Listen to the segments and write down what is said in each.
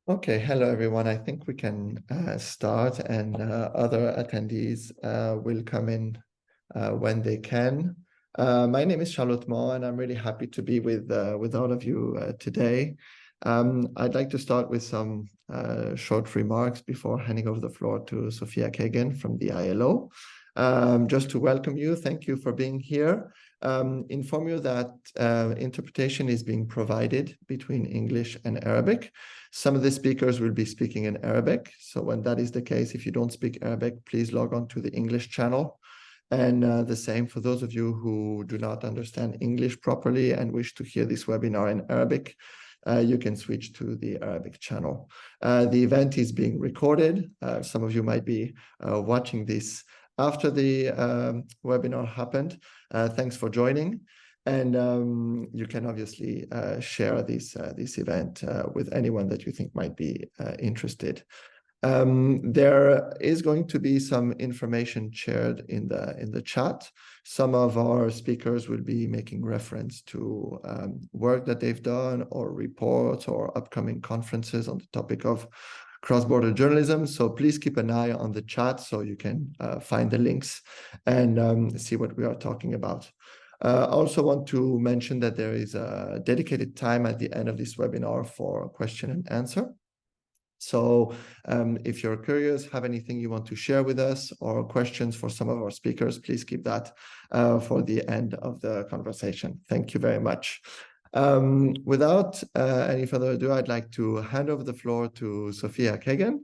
Okay, hello everyone. I think we can start, and other attendees will come in when they can. My name is Charlotte Mo, and I'm really happy to be with all of you today. I'd like to start with some short remarks before handing over the floor to Sophia Kagan from the ILO. Just to welcome you, thank you for being here. Inform you that interpretation is being provided between English and Arabic. Some of the speakers will be speaking in Arabic. So when that is the case, if you don't speak Arabic, please log on to the English channel. And the same for those of you who do not understand English properly and wish to hear this webinar in Arabic, you can switch to the Arabic channel. The event is being recorded. Some of you might be watching this after the webinar happened. Thanks for joining. And you can obviously share this event with anyone that you think might be interested. There is going to be some information shared in the chat. Some of our speakers will be making reference to work that they've done or reports or upcoming conferences on the topic of cross-border journalism. So please keep an eye on the chat so you can find the links and see what we are talking about. I also want to mention that there is a dedicated time at the end of this webinar for question and answer. So if you're curious, have anything you want to share with us or questions for some of our speakers, please keep that for the end of the conversation. Thank you very much. Without any further ado, I'd like to hand over the floor to Sophia Kagan.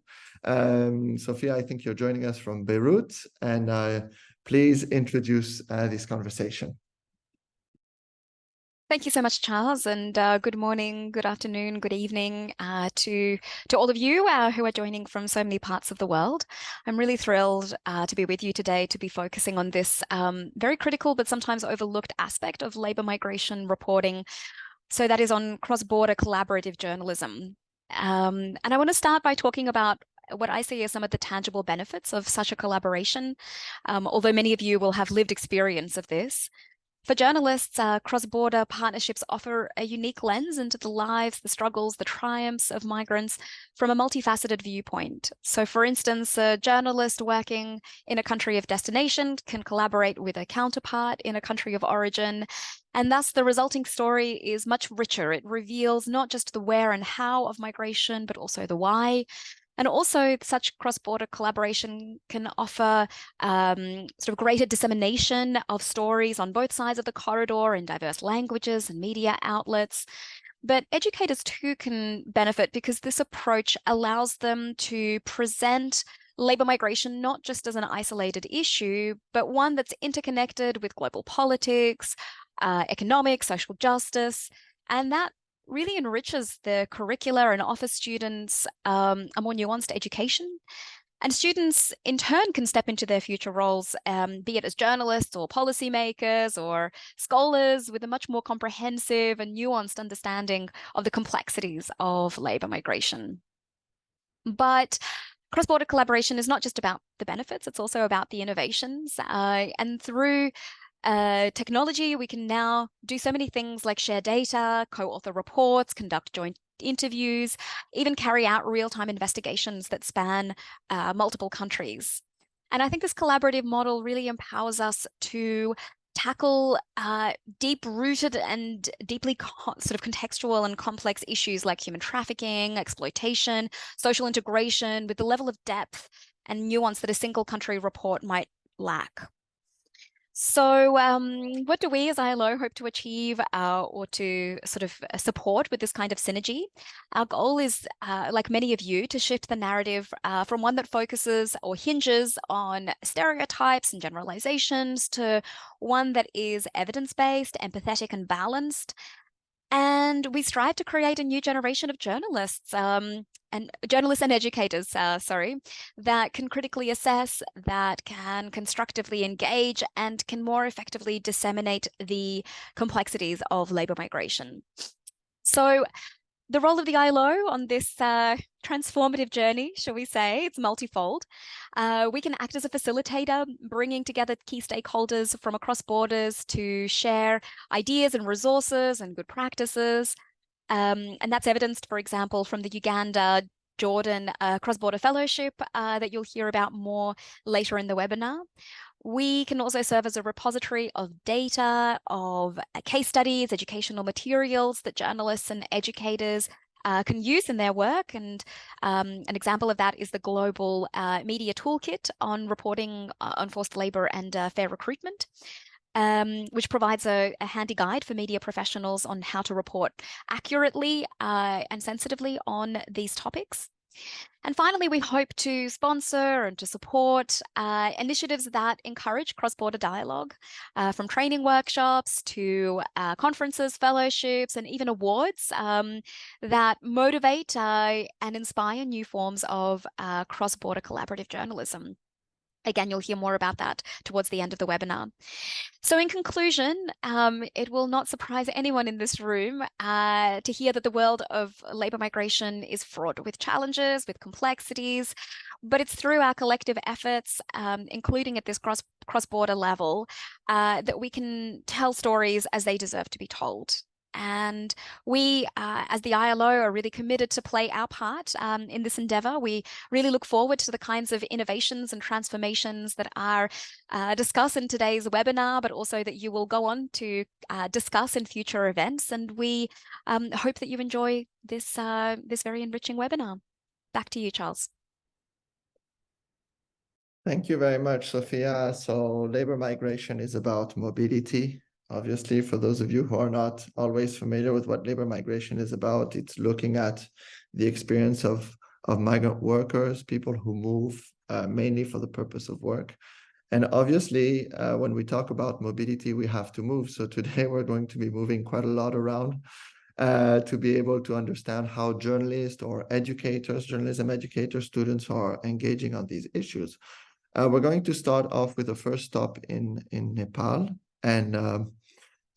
Sophia, I think you're joining us from Beirut, and please introduce this conversation. Thank you so much, Charles, and good morning, good afternoon, good evening to all of you who are joining from so many parts of the world. I'm really thrilled to be with you today to be focusing on this very critical but sometimes overlooked aspect of labour migration reporting. So that is on cross-border collaborative journalism. And I want to start by talking about what I see as some of the tangible benefits of such a collaboration, although many of you will have lived experience of this. For journalists, cross-border partnerships offer a unique lens into the lives, the struggles, the triumphs of migrants from a multifaceted viewpoint. So, for instance, a journalist working in a country of destination can collaborate with a counterpart in a country of origin, and thus the resulting story is much richer. It reveals not just the where and how of migration, but also the why. And also, such cross-border collaboration can offer sort of greater dissemination of stories on both sides of the corridor in diverse languages and media outlets. But educators too can benefit because this approach allows them to present labour migration not just as an isolated issue, but one that's interconnected with global politics, economics, social justice, and that really enriches the curricula and offers students a more nuanced education. And students, in turn, can step into their future roles, be it as journalists or policymakers or scholars, with a much more comprehensive and nuanced understanding of the complexities of labour migration. But cross-border collaboration is not just about the benefits, it's also about the innovations. And through technology, we can now do so many things like share data, co-author reports, conduct joint interviews, even carry out real-time investigations that span multiple countries. And I think this collaborative model really empowers us to tackle deep-rooted and deeply sort of contextual and complex issues like human trafficking, exploitation, social integration, with the level of depth and nuance that a single country report might lack. So what do we as ILO hope to achieve or to sort of support with this kind of synergy? Our goal is, like many of you, to shift the narrative from one that focuses or hinges on stereotypes and generalizations to one that is evidence-based, empathetic, and balanced. And we strive to create a new generation of journalists and educators, that can critically assess, that can constructively engage, and can more effectively disseminate the complexities of labour migration. So the role of the ILO on this transformative journey, shall we say, it's multifold. We can act as a facilitator, bringing together key stakeholders from across borders to share ideas and resources and good practices. And that's evidenced, for example, from the Uganda Jordan cross-border fellowship that you'll hear about more later in the webinar. We can also serve as a repository of data, of case studies, educational materials that journalists and educators can use in their work. And an example of that is the Global Media Toolkit on reporting on forced labor and fair recruitment, which provides a handy guide for media professionals on how to report accurately and sensitively on these topics. And finally, we hope to sponsor and to support initiatives that encourage cross-border dialogue, from training workshops to conferences, fellowships, and even awards that motivate and inspire new forms of cross-border collaborative journalism. Again, you'll hear more about that towards the end of the webinar. So in conclusion, it will not surprise anyone in this room to hear that the world of labor migration is fraught with challenges, with complexities, but it's through our collective efforts, including at this cross-border level, that we can tell stories as they deserve to be told. And we, as the ILO, are really committed to play our part in this endeavor. We really look forward to the kinds of innovations and transformations that are discussed in today's webinar, but also that you will go on to discuss in future events. And we hope that you enjoy this, this very enriching webinar. Back to you, Charles. Thank you very much, Sophia. So labor migration is about mobility. Obviously, for those of you who are not always familiar with what labor migration is about, it's looking at the experience of migrant workers, people who move mainly for the purpose of work. And obviously, when we talk about mobility, we have to move. So today we're going to be moving quite a lot around to be able to understand how journalists or educators, journalism educators, students are engaging on these issues. We're going to start off with the first stop in Nepal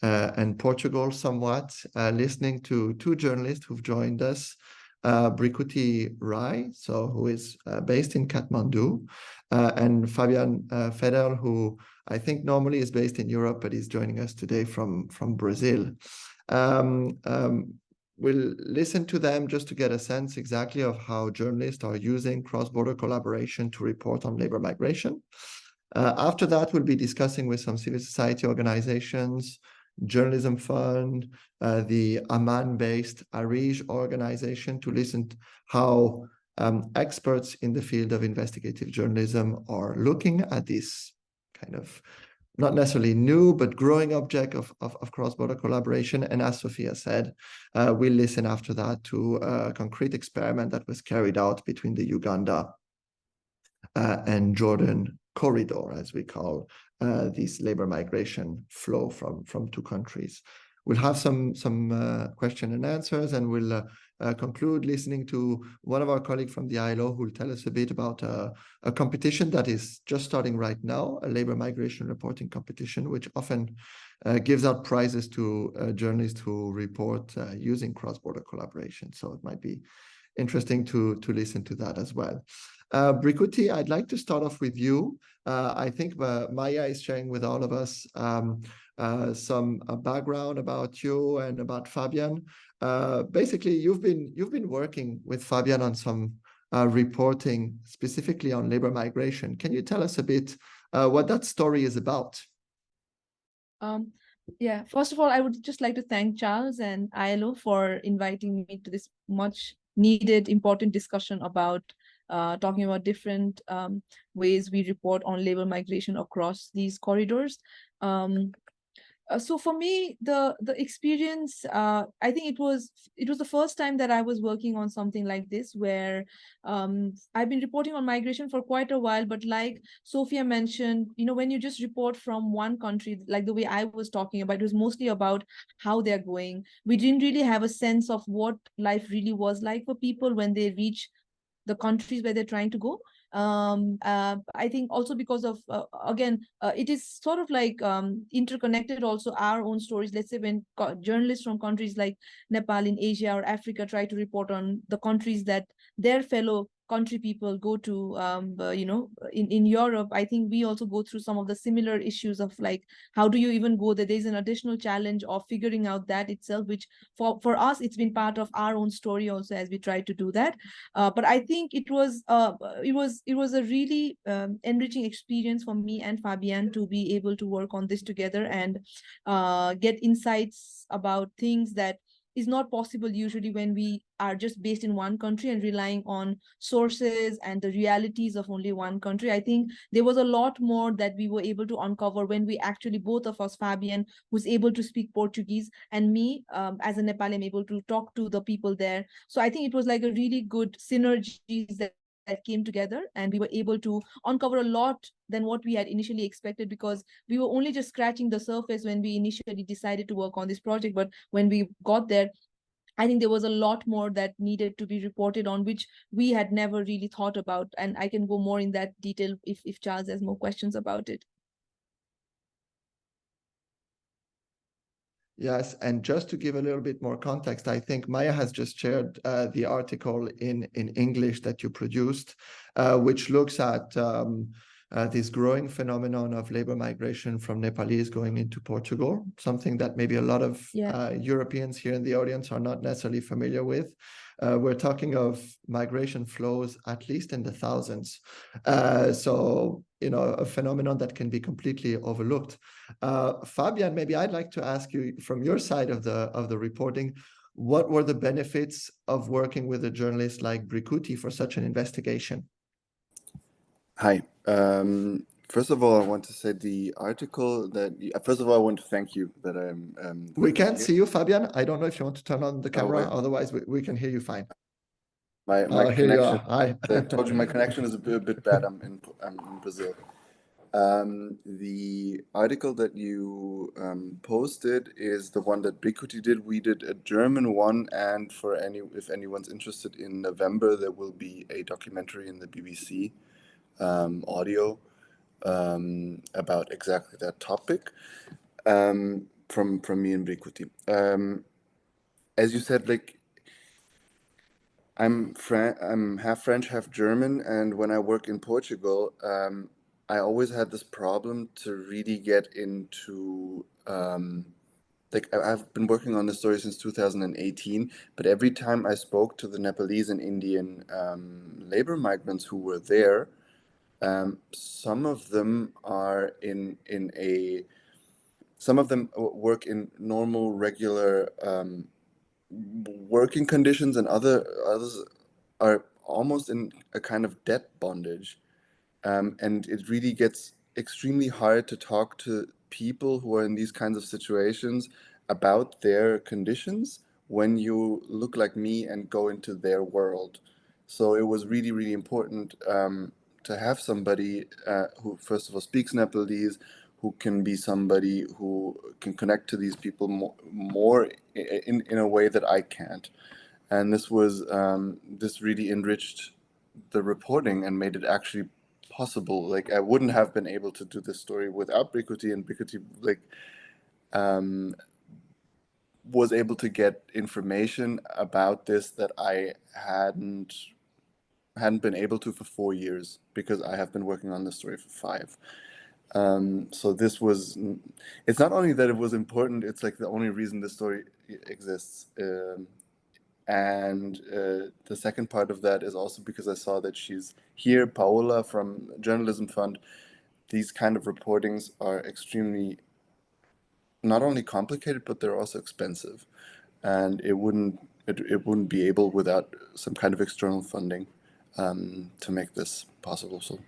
and Portugal somewhat, listening to two journalists who've joined us, Brikuti Rai, who is based in Kathmandu, and Fabian Federl, who I think normally is based in Europe, but is joining us today from Brazil. We'll listen to them just to get a sense exactly of how journalists are using cross-border collaboration to report on labor migration. After that, we'll be discussing with some civil society organizations, Journalism Fund, the Amman-based Arij organization, to listen to how experts in the field of investigative journalism are looking at this kind of not necessarily new, but growing object of cross-border collaboration. And as Sophia said, we'll listen after that to a concrete experiment that was carried out between the Uganda and Jordan corridor, as we call this labor migration flow from two countries. We'll have some question and answers, and we'll conclude listening to one of our colleagues from the ILO who will tell us a bit about a competition that is just starting right now, a labor migration reporting competition, which often gives out prizes to journalists who report using cross-border collaboration. So it might be interesting to listen to that as well. Brikuti, I'd like to start off with you. I think Maya is sharing with all of us some background about you and about Fabian. Basically, you've been working with Fabian on some reporting specifically on labor migration. Can you tell us a bit what that story is about? Yeah, first of all, I would just like to thank Charles and ILO for inviting me to this much needed, important discussion about talking about different ways we report on labor migration across these corridors. So for me, the experience, I think it was the first time that I was working on something like this, where I've been reporting on migration for quite a while, but like Sophia mentioned, when you just report from one country, like the way I was talking about, it was mostly about how they're going. We didn't really have a sense of what life really was like for people when they reach the countries where they're trying to go. I think also because of, it is sort of like interconnected also our own stories. Let's say when journalists from countries like Nepal in Asia or Africa try to report on the countries that their fellow country people go to, in Europe, I think we also go through some of the similar issues of like, how do you even go there? There's an additional challenge of figuring out that itself, which for us, it's been part of our own story also as we try to do that. But I think it was a really enriching experience for me and Fabian to be able to work on this together and get insights about things that is not possible usually when we are just based in one country and relying on sources and the realities of only one country. I think there was a lot more that we were able to uncover when we actually, both of us, Fabian, who's able to speak Portuguese, and me, as a Nepali, I'm able to talk to the people there. So I think it was like a really good synergies that came together, and we were able to uncover a lot than what we had initially expected, because we were only just scratching the surface when we initially decided to work on this project. But when we got there, I think there was a lot more that needed to be reported on, which we had never really thought about. And I can go more in that detail if Charles has more questions about it. Yes, and just to give a little bit more context, I think Maya has just shared the article in English that you produced, which looks at this growing phenomenon of labor migration from Nepalese going into Portugal, something that maybe a lot of Europeans here in the audience are not necessarily familiar with. We're talking of migration flows at least in the thousands. So, a phenomenon that can be completely overlooked. Fabian, maybe I'd like to ask you from your side of the reporting, what were the benefits of working with a journalist like Brikuti for such an investigation? Hi. First of all, I want to say the article first of all, I want to thank you that I'm. We can't see you, Fabian. I don't know if you want to turn on the camera. Oh, otherwise, we can hear you fine. My Here you are. connection. Hi. I told you my connection is a bit bad. I'm in Brazil. The article that you posted is the one that Brikuti did. We did a German one, and if anyone's interested, in November there will be a documentary in the BBC audio about exactly that topic from me and Brikuti. As you said, like, I'm half French, half German, and when I work in Portugal, I always had this problem to really get into like, I've been working on this story since 2018, but every time I spoke to the Nepalese and Indian labor migrants who were there, some of them work in normal, regular working conditions, and others are almost in a kind of debt bondage. And it really gets extremely hard to talk to people who are in these kinds of situations about their conditions when you look like me and go into their world. So it was really, really important to have somebody who, first of all, speaks Nepalese, who can be somebody who can connect to these people more in a way that I can't. And this really enriched the reporting and made it actually possible. Like, I wouldn't have been able to do this story without Brikuti, and Brikuti was able to get information about this that I hadn't been able to for 4 years, because I have been working on this story for 5. So it's not only that it was important, it's like the only reason this story exists. And the second part of that is also because I saw that she's here, Paola from Journalism Fund. These kind of reportings are extremely not only complicated, but they're also expensive, and it wouldn't be able without some kind of external funding to make this possible. So.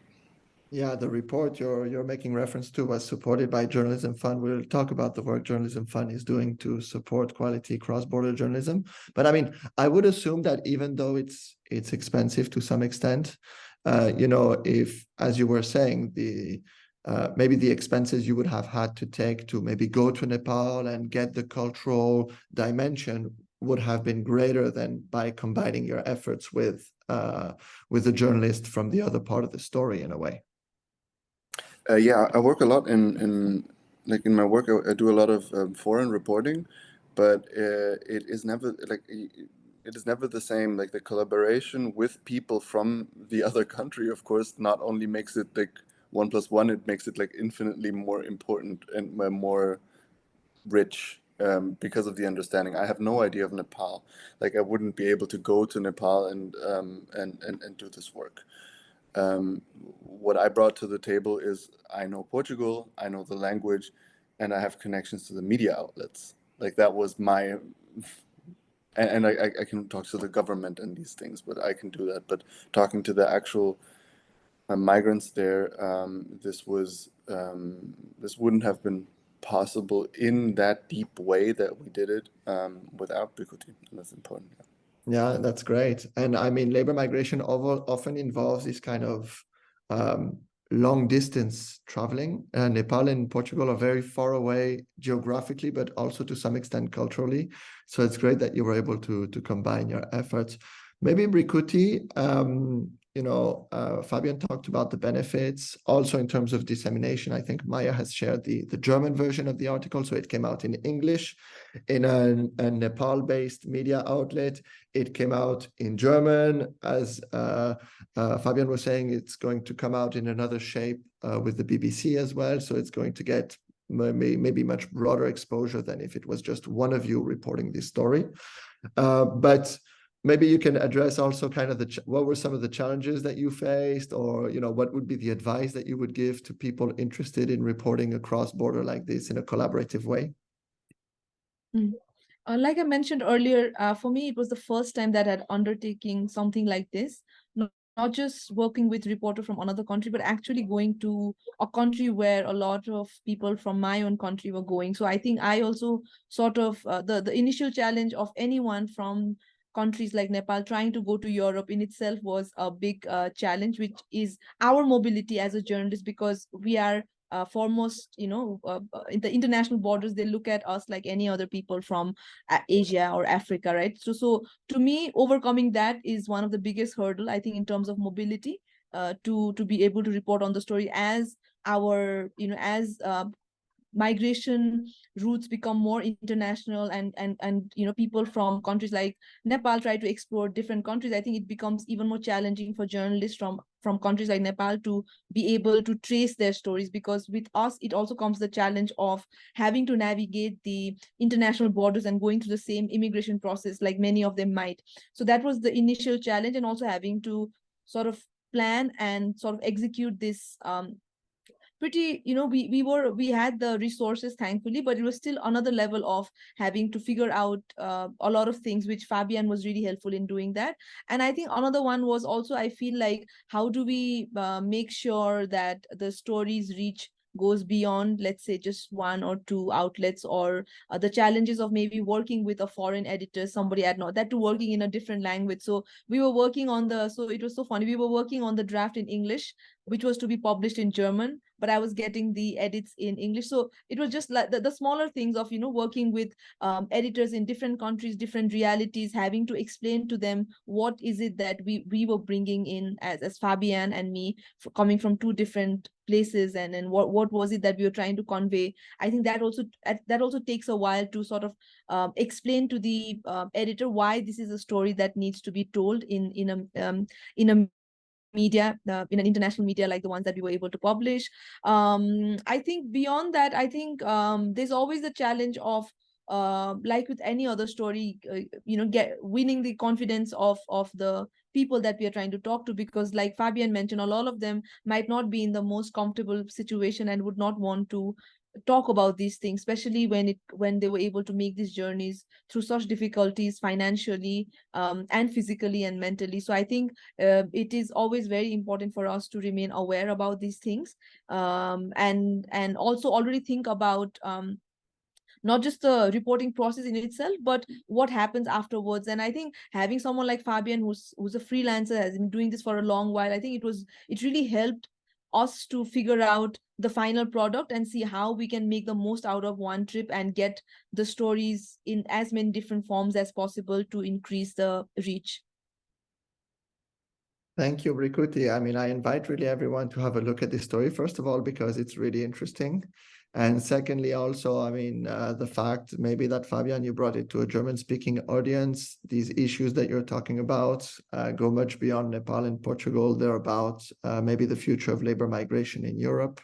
Yeah, the report you're making reference to was supported by Journalism Fund. We'll talk about the work Journalism Fund is doing to support quality cross-border journalism. But I mean, I would assume that even though it's expensive to some extent, if, as you were saying, maybe the expenses you would have had to take to maybe go to Nepal and get the cultural dimension would have been greater than by combining your efforts with a journalist from the other part of the story, in a way. Yeah, I work a lot in my work. I do a lot of foreign reporting, but it is never like it is never the same. Like the collaboration with people from the other country, of course, not only makes it like 1+1, it makes it like infinitely more important and more rich, because of the understanding. I have no idea of Nepal. Like I wouldn't be able to go to Nepal and do this work. What I brought to the table is I know Portugal, I know the language, and I have connections to the media outlets. Like that was my, and I can talk to the government and these things, but I can do that. But talking to the actual migrants there, this wouldn't have been possible in that deep way that we did it, without Bikuti. And that's important. Yeah. Yeah, that's great. And I mean, labor migration often involves this kind of long distance traveling. Nepal and Portugal are very far away geographically, but also to some extent culturally. So it's great that you were able to combine your efforts. Maybe Brikuti, Fabian talked about the benefits. Also in terms of dissemination, I think Maya has shared the German version of the article. So it came out in English in a Nepal-based media outlet. It came out in German. As Fabian was saying, it's going to come out in another shape with the BBC as well. So it's going to get maybe much broader exposure than if it was just one of you reporting this story. But maybe you can address also kind of what were some of the challenges that you faced, or what would be the advice that you would give to people interested in reporting across border like this in a collaborative way? Like I mentioned earlier, for me, it was the first time that I'd undertaking something like this. Not just working with reporter from another country, but actually going to a country where a lot of people from my own country were going. So I think I also sort of, the initial challenge of anyone from countries like Nepal trying to go to Europe in itself was a big challenge, which is our mobility as a journalist, because we are foremost, in the international borders, they look at us like any other people from Asia or Africa, right? So to me, overcoming that is one of the biggest hurdle, I think, in terms of mobility, to be able to report on the story as our, as migration routes become more international, and people from countries like Nepal try to explore different countries. I think it becomes even more challenging for journalists from countries like Nepal to be able to trace their stories, because with us it also comes the challenge of having to navigate the international borders and going through the same immigration process like many of them might. So that was the initial challenge, and also having to sort of plan and sort of execute this pretty, we had the resources, thankfully, but it was still another level of having to figure out a lot of things, which Fabian was really helpful in doing that. And I think another one was also, I feel like, how do we make sure that the stories goes beyond, let's say, just one or two outlets, or the challenges of maybe working with a foreign editor, somebody at not that to working in a different language. So we were working on so it was so funny, we were working on the draft in English, which was to be published in German, but I was getting the edits in English. So it was just like the smaller things of, working with editors in different countries, different realities, having to explain to them what is it that we were bringing in as Fabian and me, coming from two different places, and what was it that we were trying to convey. I think that also takes a while to sort of explain to the editor why this is a story that needs to be told in a media, in an international media like the ones that we were able to publish. I think beyond that, I think there's always the challenge of like with any other story, winning the confidence of the people that we are trying to talk to, because like Fabian mentioned, a lot of them might not be in the most comfortable situation and would not want to talk about these things, especially when they were able to make these journeys through such difficulties financially, and physically and mentally. So I think it is always very important for us to remain aware about these things, and also already think about not just the reporting process in itself, but what happens afterwards. And I think having someone like Fabian, who's a freelancer, has been doing this for a long while, I think it really helped us to figure out the final product and see how we can make the most out of one trip and get the stories in as many different forms as possible to increase the reach. Thank you, Brikuti. I mean, I invite really everyone to have a look at this story, first of all, because it's really interesting. And secondly, also, I mean, the fact maybe that Fabian, you brought it to a German-speaking audience. These issues that you're talking about go much beyond Nepal and Portugal. They're about maybe the future of labor migration in Europe.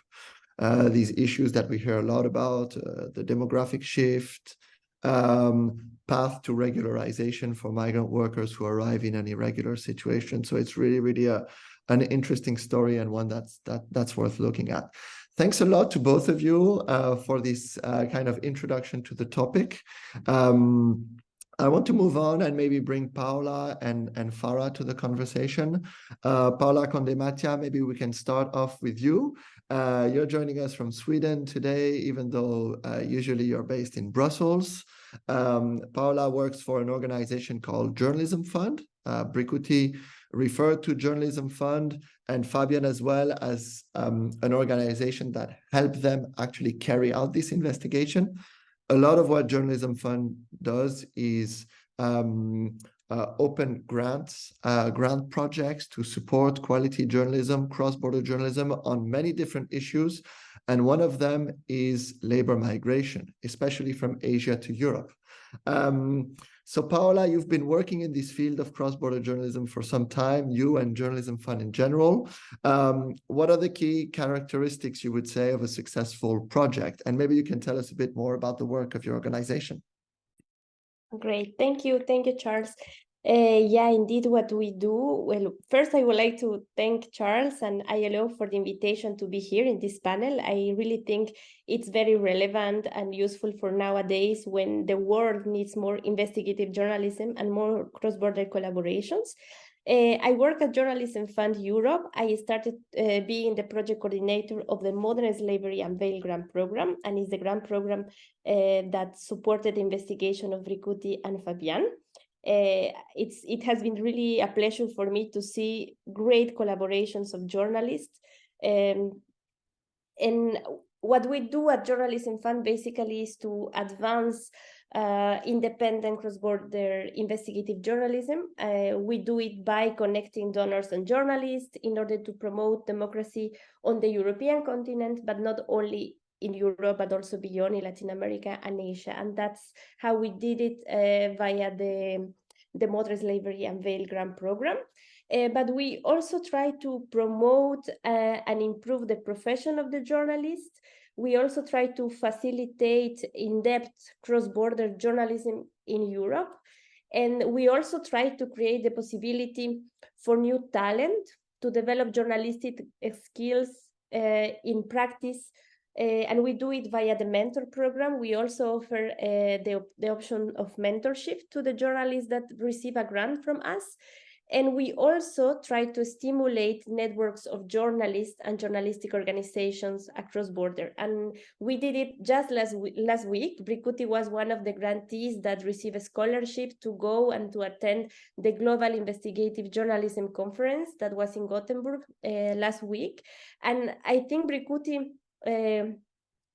These issues that we hear a lot about, the demographic shift, path to regularization for migrant workers who arrive in an irregular situation. So it's really, really an interesting story, and one that's worth looking at. Thanks a lot to both of you for this kind of introduction to the topic. I want to move on and maybe bring Paola and Farah to the conversation. Paola Condematia, maybe we can start off with you. You're joining us from Sweden today, even though usually you're based in Brussels. Paola works for an organization called Journalism Fund. Brikuti referred to Journalism Fund, and Fabian as well, as an organization that helped them actually carry out this investigation. A lot of what Journalism Fund does is open grant projects to support quality journalism, cross-border journalism on many different issues. And one of them is labor migration, especially from Asia to Europe. So Paola, you've been working in this field of cross-border journalism for some time, you and Journalism Fund in general. What are the key characteristics, you would say, of a successful project? And maybe you can tell us a bit more about the work of your organization. Great, thank you, Charles. Yeah, indeed, what we do. Well, first, I would like to thank Charles and ILO for the invitation to be here in this panel. I really think it's very relevant and useful for nowadays when the world needs more investigative journalism and more cross-border collaborations. I work at Journalism Fund Europe. I started being the project coordinator of the Modern Slavery and Veil Grant Program, and it's the grant program that supported the investigation of Brikuti and Fabian. It has been really a pleasure for me to see great collaborations of journalists. And what we do at Journalism Fund basically is to advance independent cross-border investigative journalism. We do it by connecting donors and journalists in order to promote democracy on the European continent, but not only in Europe, but also beyond in Latin America and Asia. And that's how we did it via the Modern Slavery and Veil Grant Program. But we also try to promote and improve the profession of the journalist. We also try to facilitate in-depth cross-border journalism in Europe. And we also try to create the possibility for new talent to develop journalistic skills in practice. And we do it via the mentor program. We also offer the option of mentorship to the journalists that receive a grant from us. And we also try to stimulate networks of journalists and journalistic organizations across border. And we did it just last week. Brikuti was one of the grantees that received a scholarship to go and to attend the Global Investigative Journalism Conference that was in Gothenburg last week. And I think Brikuti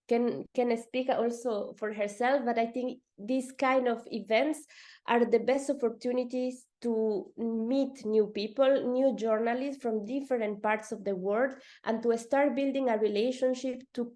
can speak also for herself, but I think these kind of events are the best opportunities to meet new people, new journalists from different parts of the world, and to start building a relationship to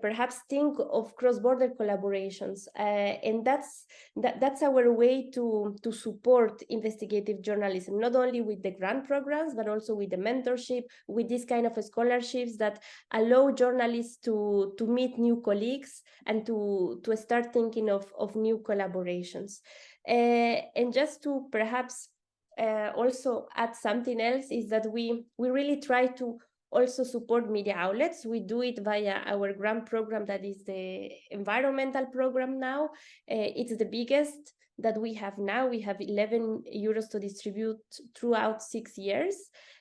perhaps think of cross-border collaborations. And that's our way to support investigative journalism, not only with the grant programs, but also with the mentorship, with this kind of scholarships that allow journalists to meet new colleagues and to start thinking of new collaborations. And just to perhaps also add something else is that we really try to also support media outlets. We do it via our grant program that is the environmental program now. It's the biggest that we have now. We have 11 euros to distribute throughout 6 years,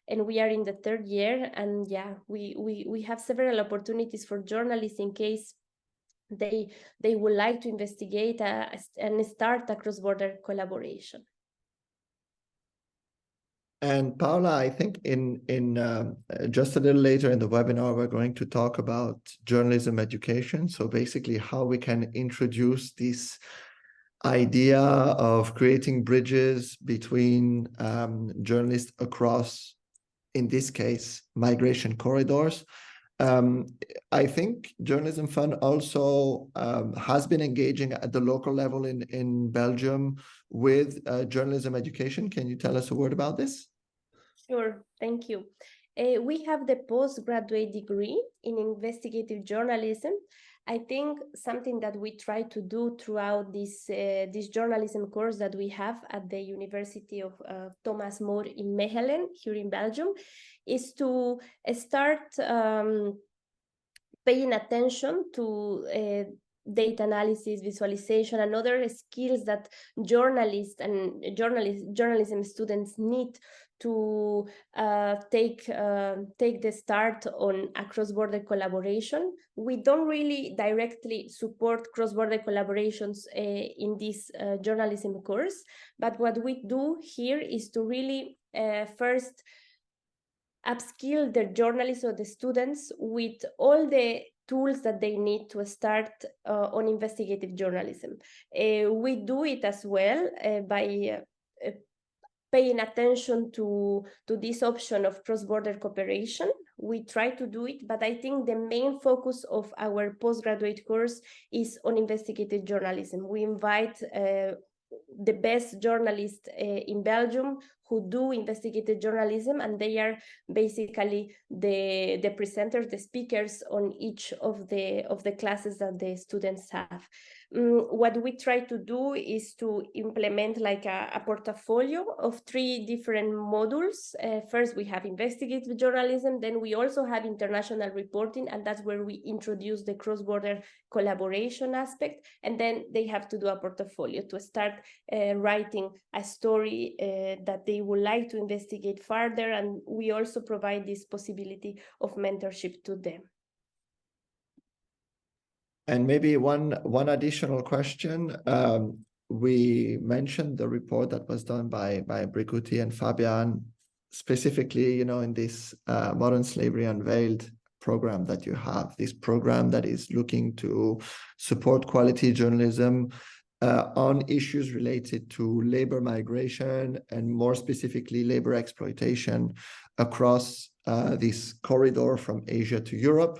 and we are in the 3rd year. And yeah, we have several opportunities for journalists in case they would like to investigate and start a cross-border collaboration. And Paola, I think in just a little later in the webinar, we're going to talk about journalism education. So basically how we can introduce this idea of creating bridges between journalists across, in this case, migration corridors. I think Journalism Fund also has been engaging at the local level in Belgium with journalism education. Can you tell us a word about this? Sure, thank you. We have the postgraduate degree in investigative journalism. I think something that we try to do throughout this journalism course that we have at the University of Thomas More in Mechelen, here in Belgium, is to start paying attention to data analysis, visualization, and other skills that journalists and journalism students need to take the start on a cross-border collaboration. We don't really directly support cross-border collaborations in this journalism course, but what we do here is to really first upskill the journalists or the students with all the tools that they need to start on investigative journalism. We do it as well by paying attention to this option of cross-border cooperation. We try to do it, but I think the main focus of our postgraduate course is on investigative journalism. We invite the best journalists in Belgium who do investigative journalism, and they are basically the presenters, the speakers on each of the classes that the students have. What we try to do is to implement like a portfolio of 3 different modules. First, we have investigative journalism, then we also have international reporting, and that's where we introduce the cross-border collaboration aspect, and then they have to do a portfolio to start writing a story that they would like to investigate further, and we also provide this possibility of mentorship to them. And maybe one additional question. We mentioned the report that was done by Bricuti and Fabian, specifically, in this Modern Slavery Unveiled program that you have, this program that is looking to support quality journalism on issues related to labor migration and more specifically labor exploitation across this corridor from Asia to Europe.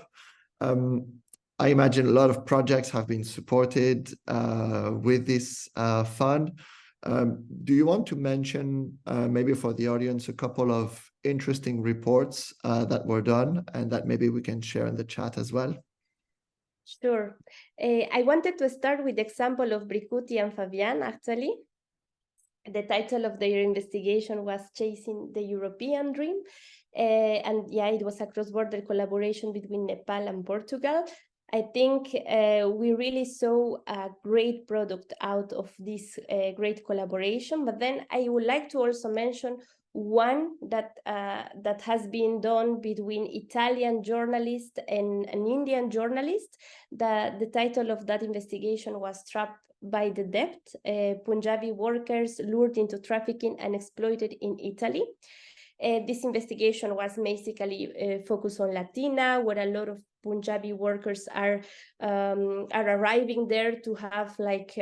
I imagine a lot of projects have been supported with this fund. Do you want to mention, maybe for the audience, a couple of interesting reports that were done and that maybe we can share in the chat as well? Sure. I wanted to start with the example of Bricuti and Fabian, actually. The title of their investigation was Chasing the European Dream. And yeah, it was a cross-border collaboration between Nepal and Portugal. I think we really saw a great product out of this great collaboration. But then I would like to also mention one that has been done between Italian journalist and an Indian journalist. The title of that investigation was Trapped by the Debt, Punjabi workers lured into trafficking and exploited in Italy. This investigation was basically focused on Latina, where a lot of Punjabi workers are arriving there to have like.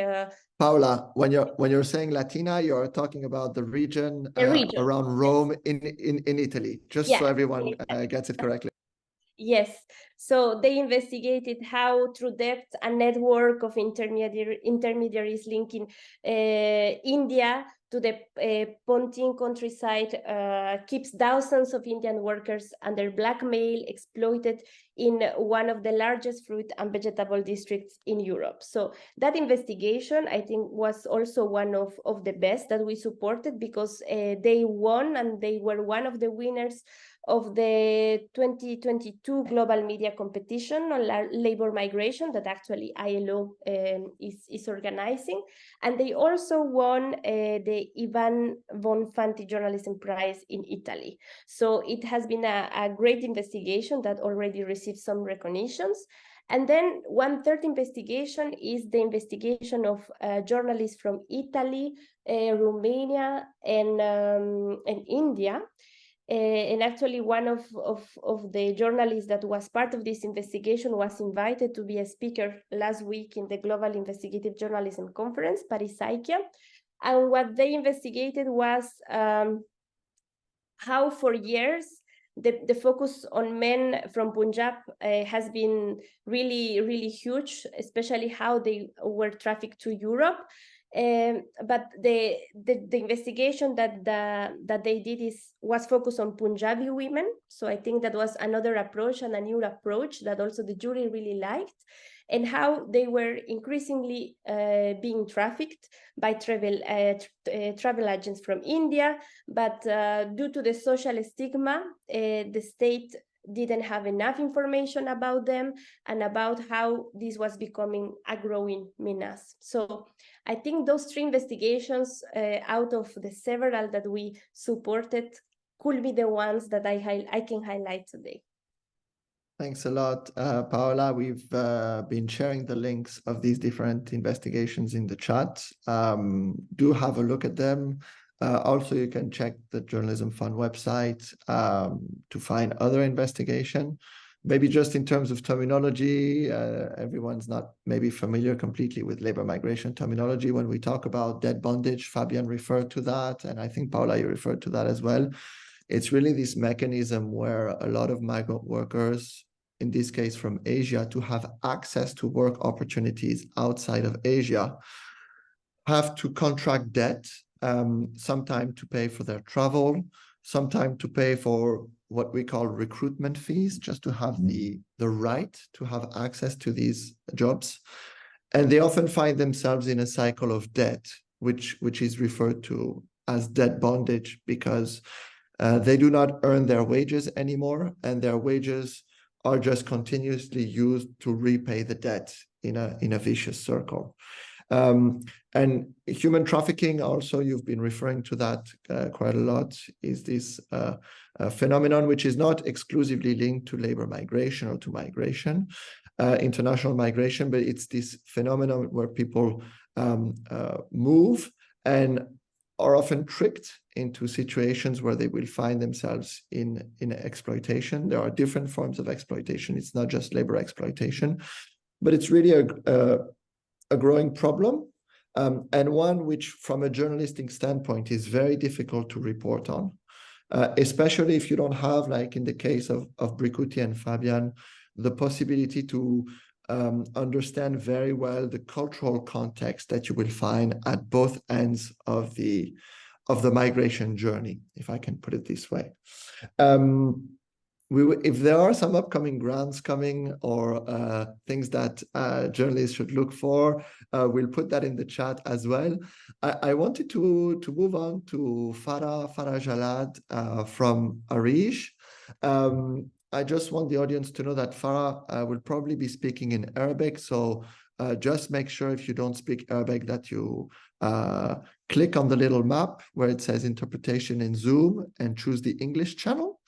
Paula, when you're saying Latina, you're talking about the region around Rome, yes. in Italy, just so everyone gets it correctly. Yes, so they investigated how through debt a network of intermediaries linking India to the Pontin countryside keeps thousands of Indian workers under blackmail, exploited in one of the largest fruit and vegetable districts in Europe. So that investigation, I think, was also one of the best that we supported, because they won, and they were one of the winners of the 2022 global media competition on labor migration that actually ILO is organizing. And they also won the Ivan Bonfanti Journalism Prize in Italy. So it has been a great investigation that already received some recognitions. And then one third investigation is the investigation of journalists from Italy, Romania, and India. And actually, one of the journalists that was part of this investigation was invited to be a speaker last week in the Global Investigative Journalism Conference, Paris IKEA. And what they investigated was how for years the focus on men from Punjab has been really huge, especially how they were trafficked to Europe. But the investigation that they did was focused on Punjabi women. So I think that was another approach and a new approach that also the jury really liked, and how they were increasingly being trafficked by travel agents from India. But due to the social stigma, the state didn't have enough information about them and about how this was becoming a growing menace. So I think those three investigations out of the several that we supported could be the ones that I can highlight today. Thanks a lot, Paola. We've been sharing the links of these different investigations in the chat. Do have a look at them. Also, you can check the Journalism Fund website to find other investigation. Maybe just in terms of terminology, everyone's not maybe familiar completely with labor migration terminology. When we talk about debt bondage, Fabian referred to that, and I think Paola, you referred to that as well. It's really this mechanism where a lot of migrant workers, in this case from Asia, to have access to work opportunities outside of Asia, have to contract debt, sometime to pay for their travel, sometime to pay for what we call recruitment fees, just to have the right to have access to these jobs. And they often find themselves in a cycle of debt, which is referred to as debt bondage, because they do not earn their wages anymore, and their wages are just continuously used to repay the debt in a vicious circle. And human trafficking, also, you've been referring to that quite a lot, is this phenomenon which is not exclusively linked to labor migration or to migration, international migration, but it's this phenomenon where people move and are often tricked into situations where they will find themselves in exploitation. There are different forms of exploitation. It's not just labor exploitation, but it's really a growing problem, and one which, from a journalistic standpoint, is very difficult to report on, especially if you don't have, like in the case of Brikuti and Fabian, the possibility to understand very well the cultural context that you will find at both ends of the migration journey, if I can put it this way. If there are some upcoming grants coming or things that journalists should look for, we'll put that in the chat as well. I wanted to move on to Farah Jalad from Arish. I just want the audience to know that Farah will probably be speaking in Arabic, so just make sure, if you don't speak Arabic, that you click on the little map where it says interpretation in Zoom and choose the English channel.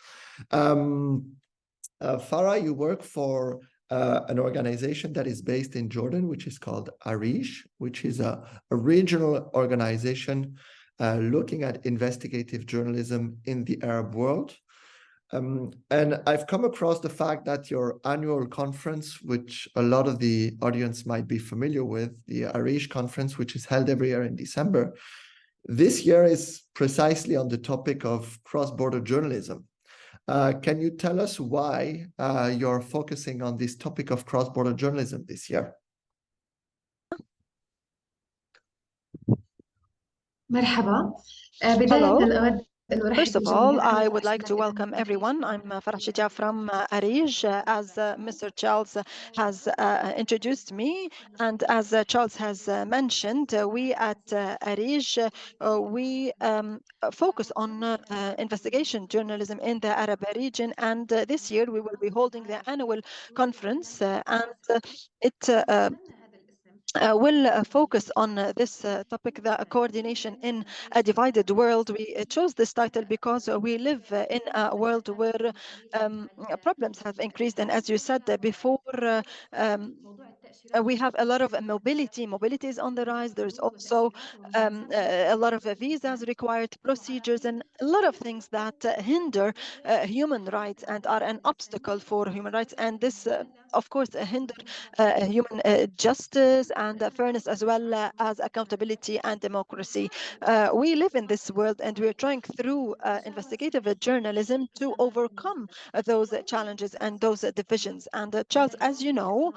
Farah, you work for an organization that is based in Jordan, which is called Arish, which is a regional organization looking at investigative journalism in the Arab world. And I've come across the fact that your annual conference, which a lot of the audience might be familiar with, the Arish conference, which is held every year in December, this year is precisely on the topic of cross-border journalism. Can you tell us why you're focusing on this topic of cross-border journalism this year? مرحبا. Hello. First of all, I would like to welcome everyone. I'm Farah Shija from Arish. As Mr. Charles has introduced me, and as Charles has mentioned, we at Arish, we focus on investigation journalism in the Arab region, and this year we will be holding the annual conference, and it will focus on this topic, the coordination in a divided world. We chose this title because we live in a world where problems have increased, and as you said before, we have a lot of mobility is on the rise. There's also a lot of visas required, procedures, and a lot of things that hinder human rights and are an obstacle for human rights, and this of course hinder human justice and fairness, as well as accountability and democracy. We live in this world, and we're trying through investigative journalism to overcome those challenges and those divisions. And Charles, as you know,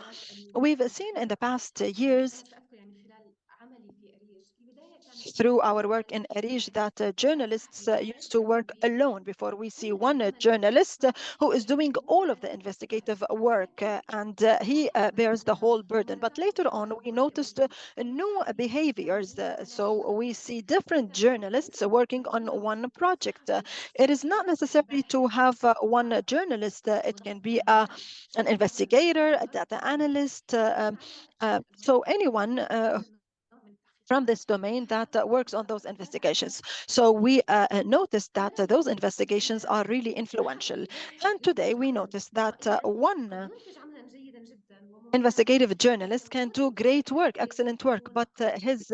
we've seen in the past years through our work in Arij that journalists used to work alone before we see one journalist who is doing all of the investigative work, and he bears the whole burden. But later on, we noticed new behaviors. So we see different journalists working on one project. It is not necessary to have one journalist. It can be an investigator, a data analyst, so anyone from this domain that works on those investigations. So we noticed that those investigations are really influential. And today we noticed that one investigative journalist can do great work, excellent work, but his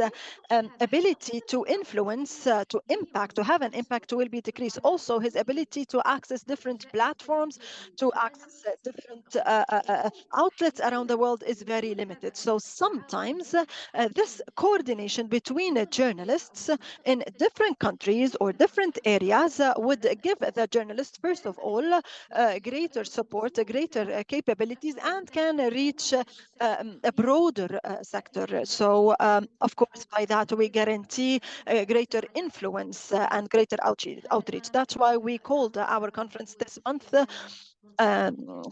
ability to influence, to impact, to have an impact will be decreased. Also, his ability to access different platforms, to access different outlets around the world is very limited. So sometimes this coordination between journalists in different countries or different areas would give the journalist, first of all, greater support, greater capabilities, and can reach a broader sector. So, of course, by that we guarantee greater influence and greater outreach. That's why we called our conference this month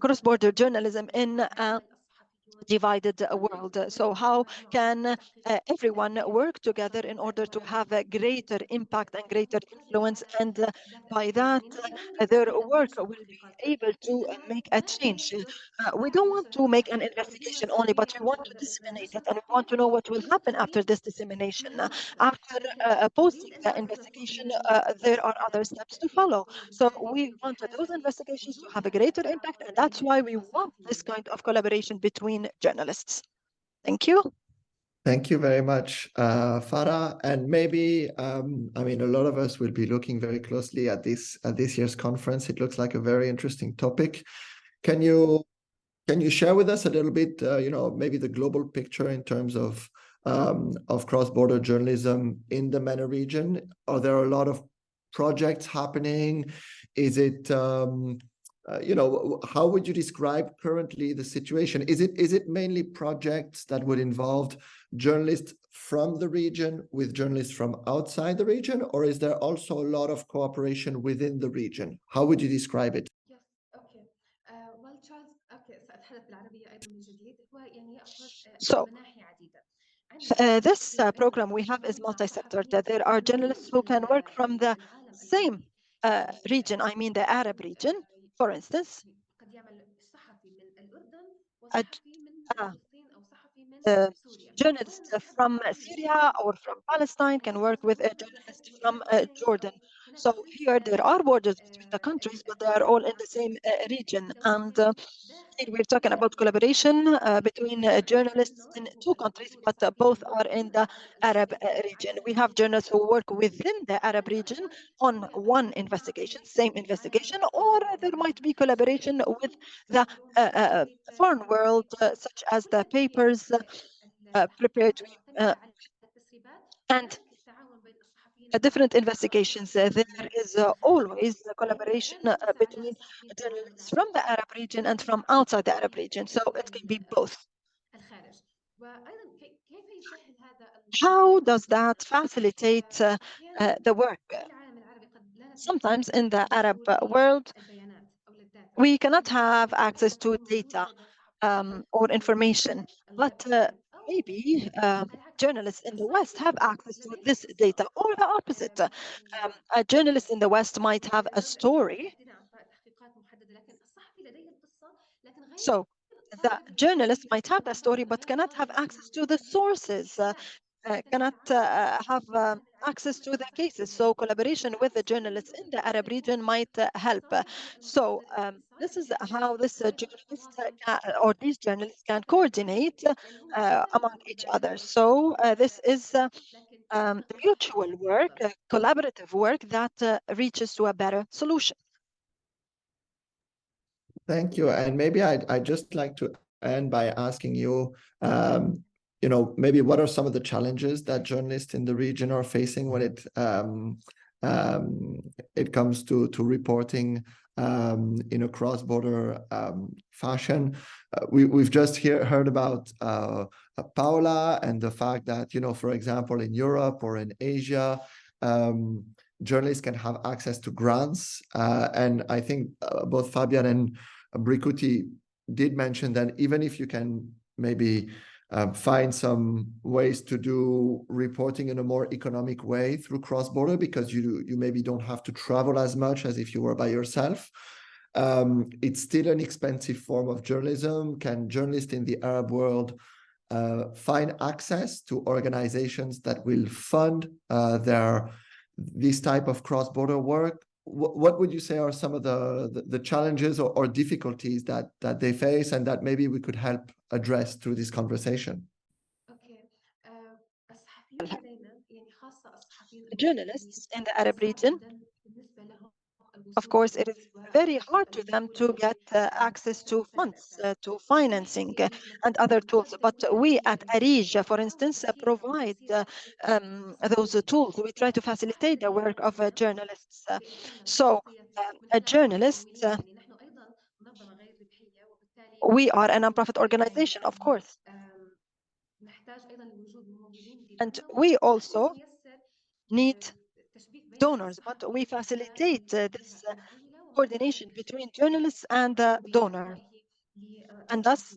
cross-border journalism in a divided world. So how can everyone work together in order to have a greater impact and greater influence, and by that their work will be able to make a change. We don't want to make an investigation only, but we want to disseminate it, and we want to know what will happen after this dissemination. After posting the investigation, there are other steps to follow. So we want those investigations to have a greater impact, and that's why we want this kind of collaboration between journalists. Thank you. Thank you very much, Farah. And maybe, I mean, a lot of us will be looking very closely at this year's conference. It looks like a very interesting topic. Can you share with us a little bit, maybe the global picture in terms of cross-border journalism in the MENA region? Are there a lot of projects happening? Is it how would you describe currently the situation? Is it mainly projects that would involve journalists from the region with journalists from outside the region, or is there also a lot of cooperation within the region? How would you describe it? Yes, okay. Well, Charles, okay, سأتحدث بالعربية أيضا من جديد. هو يعني of course So, مناحي عديدة. this program we have is multi-sector. There are journalists who can work from the same region, I mean the Arab region, for instance. قد يعمل صحفي من الأردن A, وصحفي من فلسطين أو صحفي من سوريا. journalists from Syria or from Palestine can work with a journalist from Jordan. So here there are borders between the countries, but they are all in the same region. And we're talking about collaboration between journalists in two countries, but both are in the Arab region. We have journalists who work within the Arab region on one investigation, same investigation, or there might be collaboration with the foreign world, such as the papers prepared and different investigations. There is always a collaboration between journalists from the Arab region and from outside the Arab region. So it can be both. How does that facilitate the work? Sometimes in the Arab world, we cannot have access to data or information, but maybe journalists in the West have access to this data, or the opposite. A journalist in the West might have a story. So the journalist might have a story, but cannot have access to the sources, cannot have access to the cases. So collaboration with the journalists in the Arab region might help. So this is how this journalist or these journalists can coordinate among each other. So this is mutual work, collaborative work that reaches to a better solution. Thank you. And maybe I'd just like to end by asking you, maybe what are some of the challenges that journalists in the region are facing when it comes to reporting in a cross-border fashion. We've just heard about Paula and the fact that, for example, in Europe or in Asia, journalists can have access to grants. And I think both Fabian and Brikuti did mention that even if you can maybe find some ways to do reporting in a more economic way through cross-border, because you maybe don't have to travel as much as if you were by yourself. It's still an expensive form of journalism. Can journalists in the Arab world find access to organizations that will fund this type of cross-border work? What would you say are some of the challenges or difficulties that they face, and that maybe we could help address through this conversation? اوكي الصحفيين لدينا يعني خاصة الصحفيين Journalists in the Arab صعب region, جدا بالنسبة لهم of course, it is very hard to them to get access to funds, to financing, and other tools. But we at Arij, for instance, provide those tools. We try to facilitate the work of journalists. So, a journalist, we are a nonprofit organization, of course. And we also need donors, but we facilitate this coordination between journalists and the donor, and thus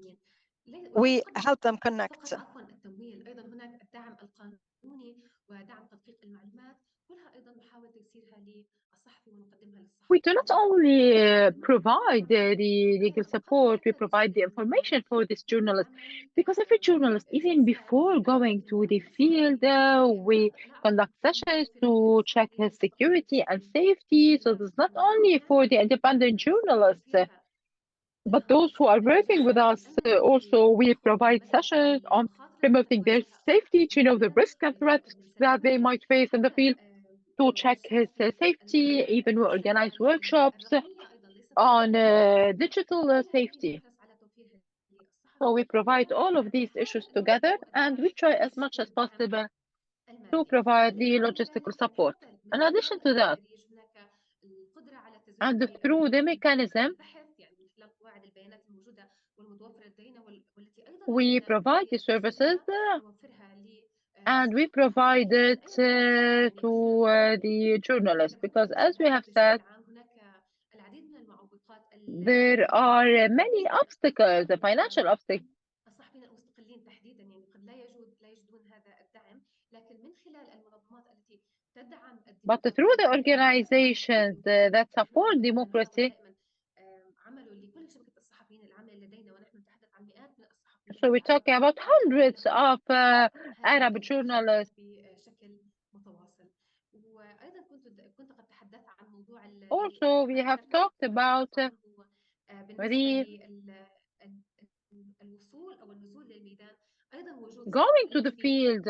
we help them connect. We do not only provide the legal support, we provide the information for this journalist, because every journalist, even before going to the field, we conduct sessions to check his security and safety. So this is not only for the independent journalists, but those who are working with us. Also, we provide sessions on promoting their safety, to know the risk and threats that they might face in the field, to check his safety. Even we organize workshops on digital safety. So we provide all of these issues together, and we try as much as possible to provide the logistical support. In addition to that, and through the mechanism, we provide the services and we provide it to the journalists, because as we have said, there are many obstacles, the financial obstacles. But through the organizations that support democracy, so we're talking about hundreds of Arab journalists. Also, we have talked about the going to the field.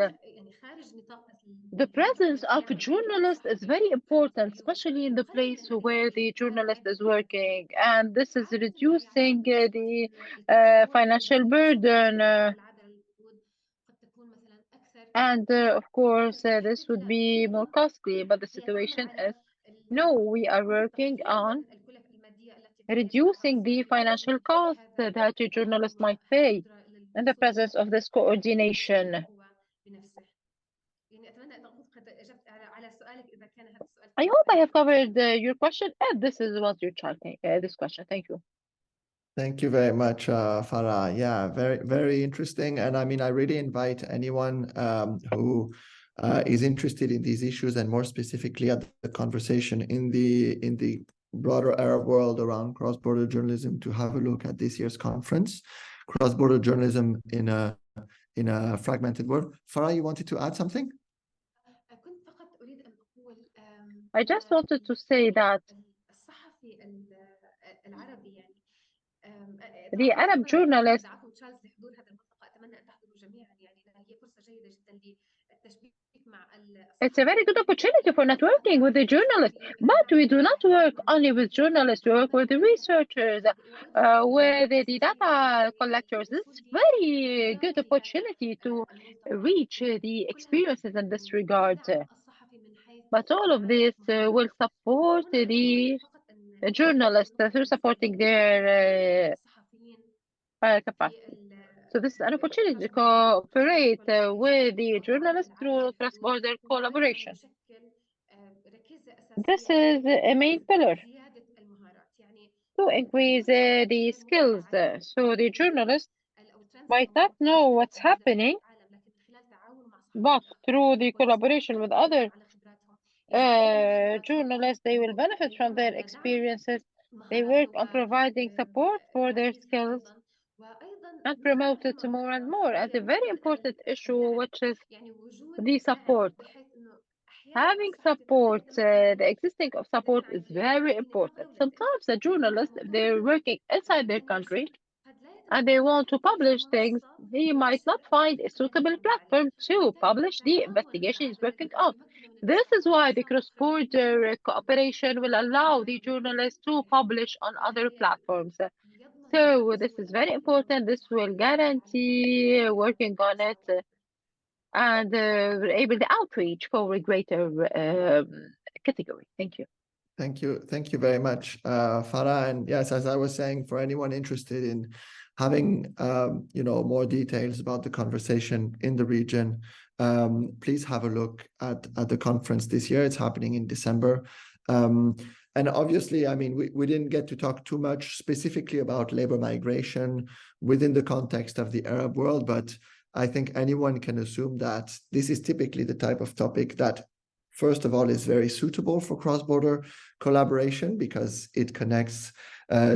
The presence of a journalist is very important, especially in the place where the journalist is working, and this is reducing the financial burden. And of course, this would be more costly, but the situation is, no, we are working on reducing the financial costs that a journalist might pay in the presence of this coordination. I hope I have covered your question, and this was your this question. Thank you. Thank you very much, Farah. Yeah, very, very interesting. And I mean, I really invite anyone who is interested in these issues, and more specifically at the conversation in the broader Arab world around cross-border journalism, to have a look at this year's conference, Cross-Border Journalism in a Fragmented World. Farah, you wanted to add something? I just wanted to say that the Arab journalists It's a very good opportunity for networking with the journalists. But we do not work only with journalists, we work with the researchers, with the data collectors. It's very good opportunity to reach the experiences in this regard. But all of this will support the journalists through supporting their capacity. So this is an opportunity to cooperate with the journalists through cross-border collaboration. This is a main pillar to increase the skills. So the journalists might not know what's happening, but through the collaboration with other journalists, they will benefit from their experiences. They work on providing support for their skills and promote it more and more as a very important issue, which is the support. Having support, the existing of support is very important. Sometimes the journalists, if they're working inside their country and they want to publish things, he might not find a suitable platform to publish the investigation he's working on. This is why the cross-border cooperation will allow the journalists to publish on other platforms. So this is very important. This will guarantee working on it and enable the outreach for a greater category. Thank you. Thank you. Thank you very much, Farah. And yes, as I was saying, for anyone interested in having more details about the conversation in the region, please have a look at the conference this year. It's happening in December. And obviously, I mean, we didn't get to talk too much specifically about labor migration within the context of the Arab world, but I think anyone can assume that this is typically the type of topic that, first of all, is very suitable for cross-border collaboration because it connects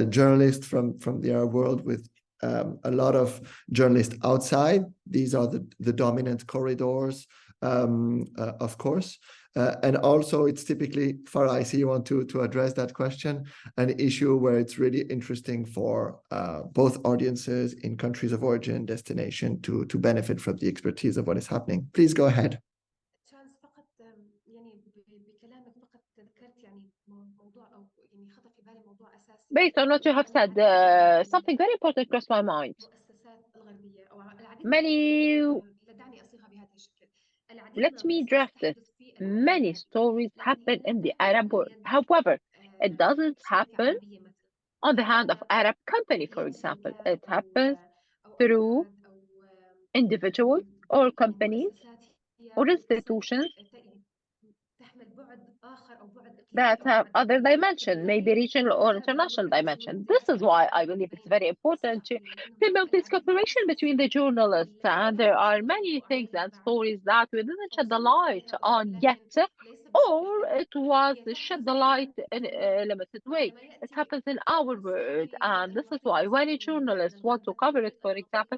journalists from the Arab world with a lot of journalists outside. These are the dominant corridors, of course. And also, it's typically, Farah, I see you want to address that question, an issue where it's really interesting for both audiences in countries of origin and destination to benefit from the expertise of what is happening. Please go ahead. Based on what you have said, something very important crossed my mind. Let me draft it. Many stories happen in the Arab world. However, it doesn't happen on the hand of Arab company, for example. It happens through individuals or companies or institutions that have other dimension, maybe regional or international dimension. This is why I believe it's very important to promote this cooperation between the journalists. And there are many things and stories that we didn't shed the light on yet, or it was shed the light in a limited way. It happens in our world, and this is why when journalists want to cover it, for example,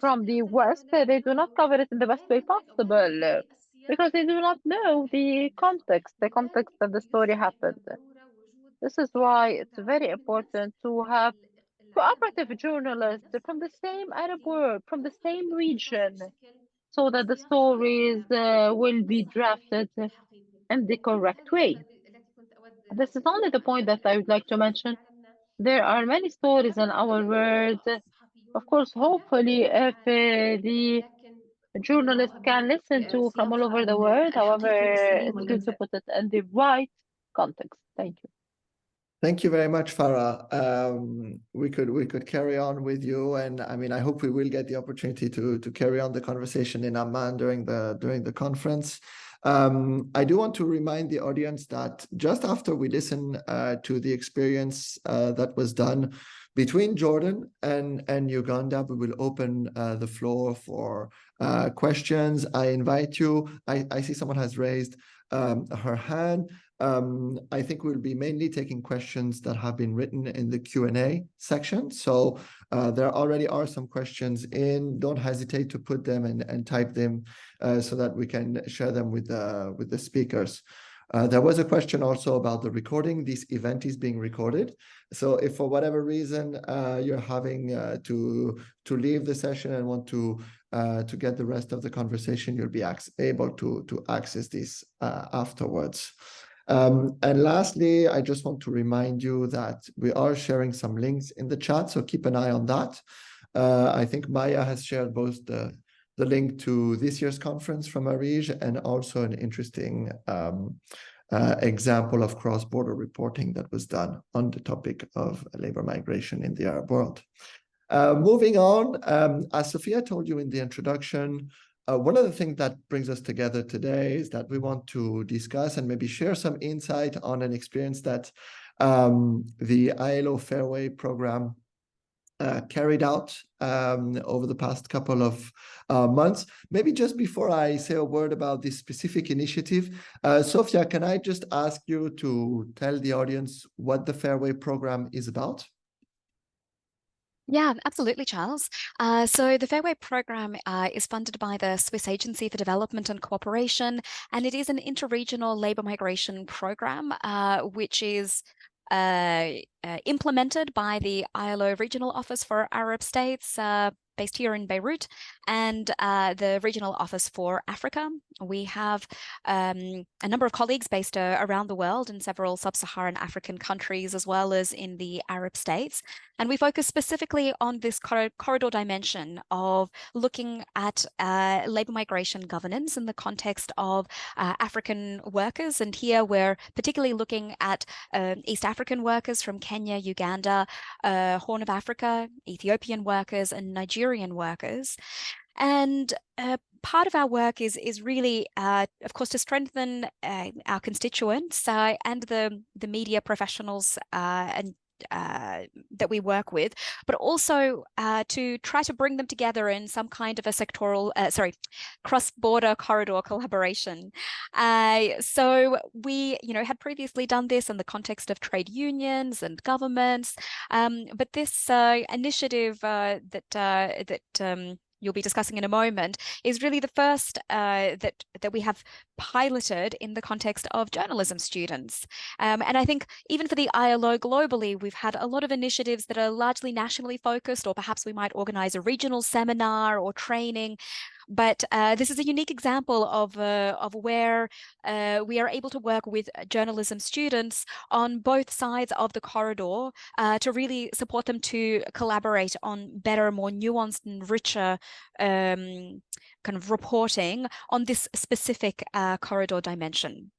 from the West, they do not cover it in the best way possible because they do not know the context of the story happened. This is why it's very important to have cooperative journalists from the same Arab world, from the same region, so that the stories will be drafted in the correct way. This is only the point that I would like to mention. There are many stories in our world. Of course, hopefully, if the journalists can listen to from all over the world. However, it's good to put it in the right context. Thank you. Thank you very much, Farah. We could carry on with you, and I mean, I hope we will get the opportunity to carry on the conversation in Amman during the conference. I do want to remind the audience that just after we listen to the experience that was done between Jordan and Uganda, we will open the floor for questions. I invite you. I see someone has raised her hand. I think we'll be mainly taking questions that have been written in the Q&A section. So there already are some questions in. Don't hesitate to put them and type them so that we can share them with the speakers. There was a question also about the recording. This event is being recorded. So if for whatever reason you're having to leave the session and want to to get the rest of the conversation, you'll be able to access this afterwards. And lastly, I just want to remind you that we are sharing some links in the chat, so keep an eye on that. I think Maya has shared both the link to this year's conference from Arij and also an interesting example of cross-border reporting that was done on the topic of labor migration in the Arab world. Moving on, as Sophia told you in the introduction, one of the things that brings us together today is that we want to discuss and maybe share some insight on an experience that the ILO Fairway program carried out over the past couple of months. Maybe just before I say a word about this specific initiative, Sophia, can I just ask you to tell the audience what the Fairway program is about? Yeah, absolutely, Charles. So the Fairway program is funded by the Swiss Agency for Development and Cooperation, and it is an interregional labor migration program, which is implemented by the ILO Regional Office for Arab States, based here in Beirut, and the Regional Office for Africa. We have a number of colleagues based around the world in several sub-Saharan African countries, as well as in the Arab states. And we focus specifically on this corridor dimension of looking at labor migration governance in the context of African workers. And here we're particularly looking at East African workers from Kenya, Uganda, Horn of Africa, Ethiopian workers, and Nigerian workers. And part of our work is really, of course, to strengthen our constituents and the media professionals and that we work with, but also to try to bring them together in some kind of a sectoral, cross-border corridor collaboration. So we, had previously done this in the context of trade unions and governments, but this initiative that you'll be discussing in a moment is really the first that we have piloted in the context of journalism students. And I think even for the ILO globally, we've had a lot of initiatives that are largely nationally focused, or perhaps we might organize a regional seminar or training. But this is a unique example of where we are able to work with journalism students on both sides of the corridor to really support them to collaborate on better, more nuanced and richer kind of reporting on this specific corridor dimension.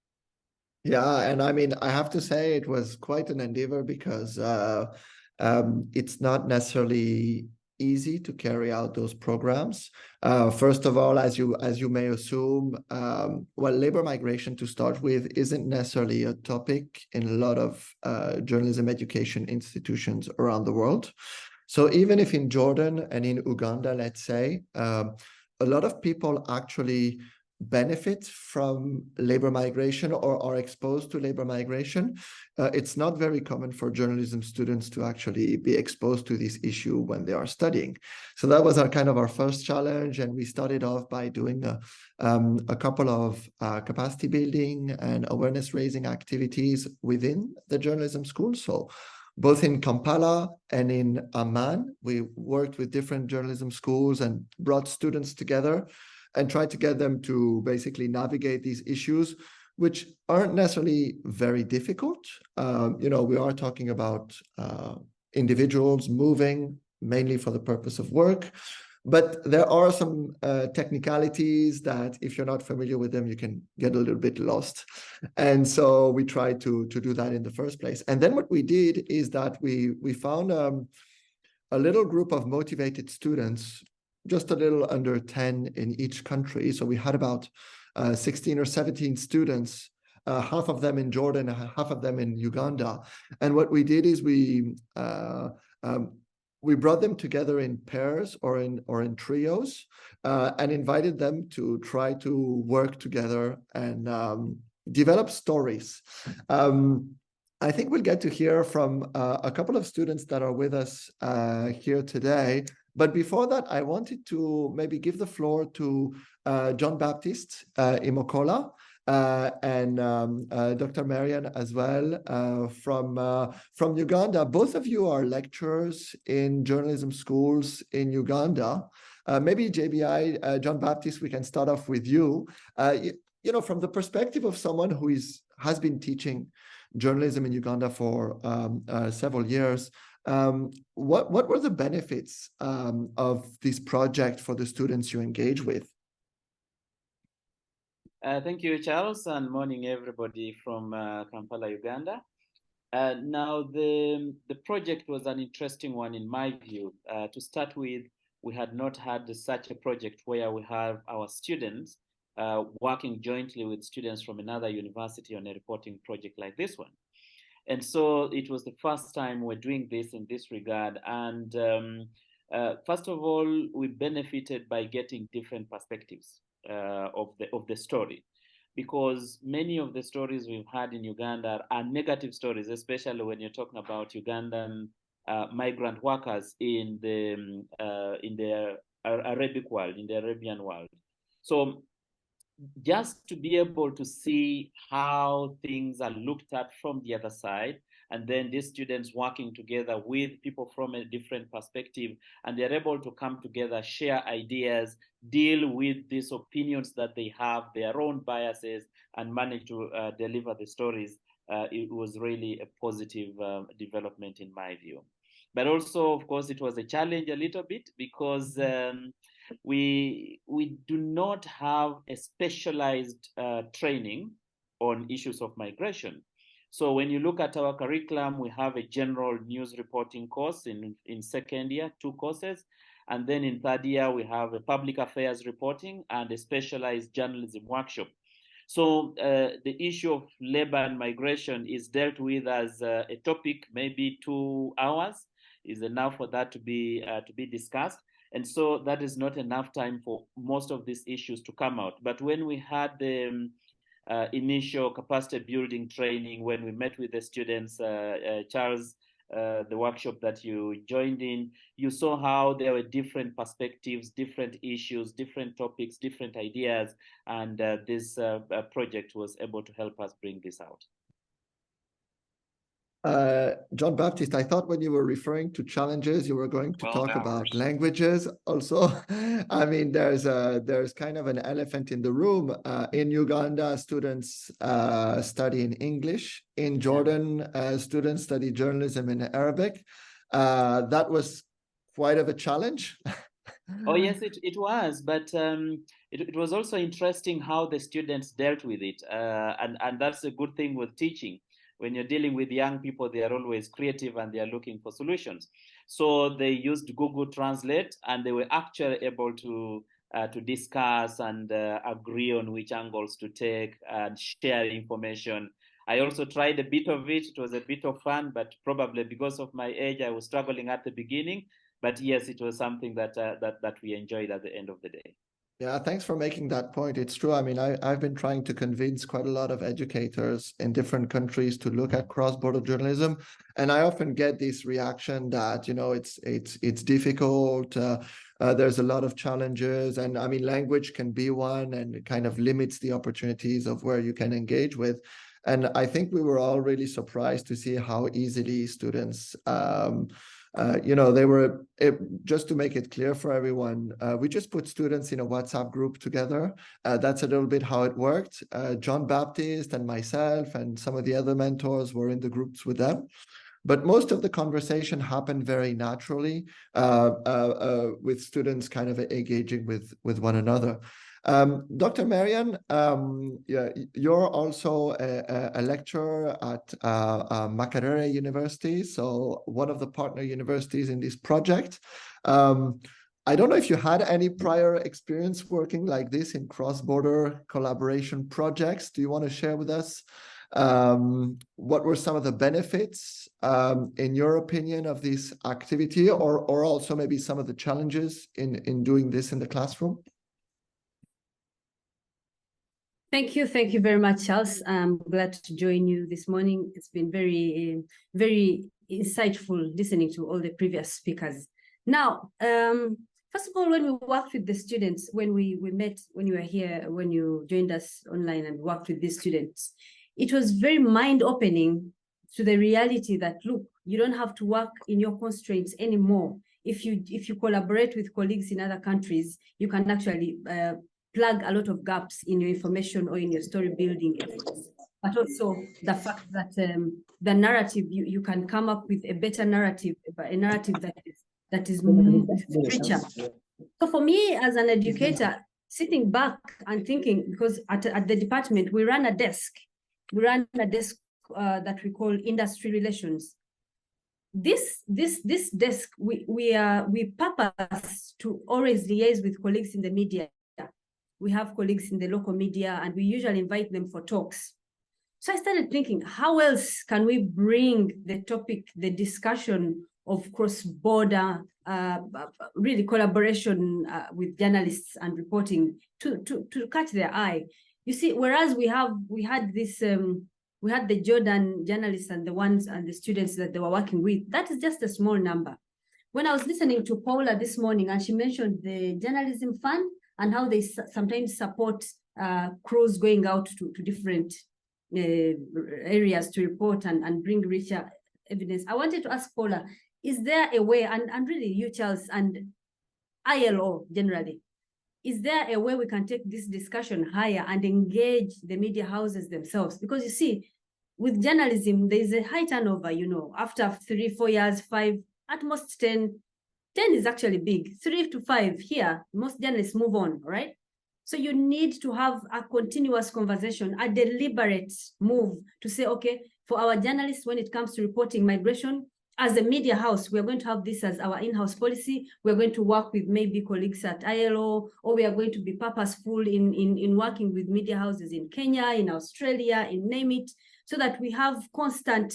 Yeah, and I mean, I have to say it was quite an endeavor because it's not necessarily easy to carry out those programs. First of all, as you may assume, well, labor migration to start with isn't necessarily a topic in a lot of journalism education institutions around the world. So even if in Jordan and in Uganda, let's say, a lot of people actually benefit from labor migration or are exposed to labor migration, it's not very common for journalism students to actually be exposed to this issue when they are studying. So that was our first challenge, and we started off by doing a couple of capacity building and awareness raising activities within the journalism school. So both in Kampala and in Amman, we worked with different journalism schools and brought students together and tried to get them to basically navigate these issues, which aren't necessarily very difficult. We are talking about individuals moving mainly for the purpose of work, but there are some technicalities that if you're not familiar with them, you can get a little bit lost. And so we tried to do that in the first place. And then what we did is that we found a little group of motivated students, just a little under 10 in each country. So we had about 16 or 17 students, half of them in Jordan, half of them in Uganda. And what we did is we brought them together in pairs or in trios and invited them to try to work together and develop stories. I think we'll get to hear from a couple of students that are with us here today. But before that, I wanted to maybe give the floor to John Baptiste Imokola. and Dr. Marian as well from Uganda. Both of you are lecturers in journalism schools in Uganda. Maybe JBI, John Baptiste, we can start off with you. You know, from the perspective of someone who has been teaching journalism in Uganda for several years, what were the benefits of this project for the students you engage with? Thank you, Charles, and morning everybody from Kampala, Uganda. Now, the project was an interesting one in my view. To start with, we had not had such a project where we have our students working jointly with students from another university on a reporting project like this one. And so it was the first time we're doing this in this regard. And first of all, we benefited by getting different perspectives of the story, because many of the stories we've had in Uganda are negative stories, especially when you're talking about Ugandan migrant workers in the Arabic world, in the Arabian world. So just to be able to see how things are looked at from the other side, and then these students working together with people from a different perspective, and they're able to come together, share ideas, deal with these opinions that they have, their own biases, and manage to deliver the stories. It was really a positive development in my view. But also, of course, it was a challenge a little bit, because we do not have a specialized training on issues of migration. So when you look at our curriculum, we have a general news reporting course in second year, 2 courses. And then in third year, we have a public affairs reporting and a specialized journalism workshop. So the issue of labor and migration is dealt with as a topic, maybe 2 hours is enough for that to be discussed. And so that is not enough time for most of these issues to come out. But when we had the initial capacity building training, when we met with the students, Charles, the workshop that you joined in, you saw how there were different perspectives, different issues, different topics, different ideas, and this project was able to help us bring this out. John Baptiste, I thought when you were referring to challenges, you were going to talk about languages also. I mean, there's kind of an elephant in the room. In Uganda, students study in English. In Jordan, students study journalism in Arabic. That was quite of a challenge. Oh, yes, it was. But it was also interesting how the students dealt with it. And that's a good thing with teaching. When you're dealing with young people, they are always creative and they are looking for solutions. So they used Google Translate, and they were actually able to discuss and agree on which angles to take and share information. I also tried a bit of it. It was a bit of fun, but probably because of my age, I was struggling at the beginning. But yes, it was something that we enjoyed at the end of the day. Yeah, thanks for making that point. It's true. I mean, I've been trying to convince quite a lot of educators in different countries to look at cross-border journalism, and I often get this reaction that, you know, it's difficult. There's a lot of challenges, and I mean, language can be one, and it kind of limits the opportunities of where you can engage with. And I think we were all really surprised to see how easily students you know, just to make it clear for everyone, we just put students in a WhatsApp group together. That's a little bit how it worked. John Baptiste and myself and some of the other mentors were in the groups with them. But most of the conversation happened very naturally with students kind of engaging with one another. Dr. Marian, yeah, you're also a lecturer at Makerere University, so one of the partner universities in this project. I don't know if you had any prior experience working like this in cross-border collaboration projects. Do you want to share with us what were some of the benefits, in your opinion, of this activity, or also maybe some of the challenges in doing this in the classroom? Thank you very much, Charles. I'm glad to join you this morning. It's been very, very insightful listening to all the previous speakers. Now, First of all, when we worked with the students, when we met, when you were here, when you joined us online and worked with these students, it was very mind-opening to the reality that, look, you don't have to work in your constraints anymore. If you collaborate with colleagues in other countries, you can actually plug a lot of gaps in your information or in your story building efforts. But also the fact that the narrative, you can come up with a better narrative, a narrative that is richer. So for me as an educator, sitting back and thinking, because at the department, we run a desk that we call industry relations. This desk, we purpose to always liaise with colleagues in the media. We have colleagues in the local media, and we usually invite them for talks. So I started thinking, how else can we bring the topic, the discussion of cross-border, really collaboration with journalists and reporting to catch their eye? You see, whereas we had the Jordan journalists and the students that they were working with, that is just a small number. When I was listening to Paula this morning, and she mentioned the journalism fund and how they sometimes support crews going out to different areas to report and bring richer evidence. I wanted to ask Paula, is there a way, and really you, Charles, and ILO generally, is there a way we can take this discussion higher and engage the media houses themselves? Because you see, with journalism, there is a high turnover, after 3, 4 years, 5, at most 10. 10 is actually big. 3 to 5 here, most journalists move on, right? So you need to have a continuous conversation, a deliberate move to say, okay, for our journalists, when it comes to reporting migration, as a media house, we're going to have this as our in-house policy. We're going to work with maybe colleagues at ILO, or we are going to be purposeful in working with media houses in Kenya, in Australia, in name it, so that we have constant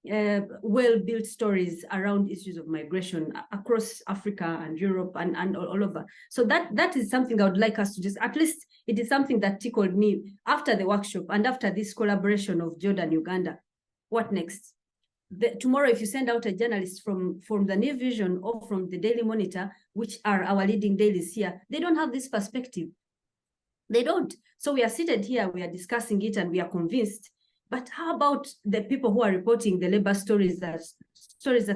well-built stories around issues of migration across Africa and Europe and all over. So that is something I would like us to just, at least it is something that tickled me after the workshop and after this collaboration of Jordan, Uganda. What next? Tomorrow, if you send out a journalist from the New Vision or from the Daily Monitor, which are our leading dailies here, they don't have this perspective. They don't. So we are seated here, we are discussing it, and we are convinced. But how about the people who are reporting the labor stories that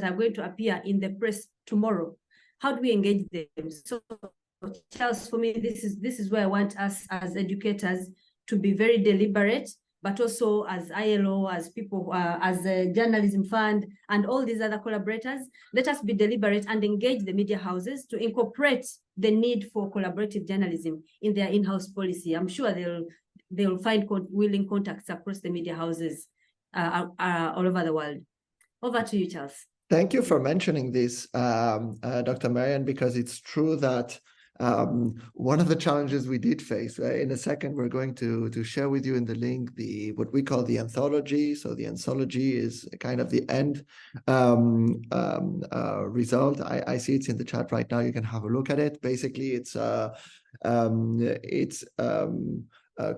are going to appear in the press tomorrow? How do we engage them? So, Charles, for me, this is where I want us as educators to be very deliberate, but also as ILO, as people, as a journalism fund, and all these other collaborators, let us be deliberate and engage the media houses to incorporate the need for collaborative journalism in their in-house policy. I'm sure they'll find willing contacts across the media houses all over the world. Over to you, Charles. Thank you for mentioning this, Dr. Marian, because it's true that one of the challenges we did face, in a second, we're going to share with you in the link what we call the anthology. So the anthology is kind of the end result. I see it's in the chat right now. You can have a look at it. Basically, it's a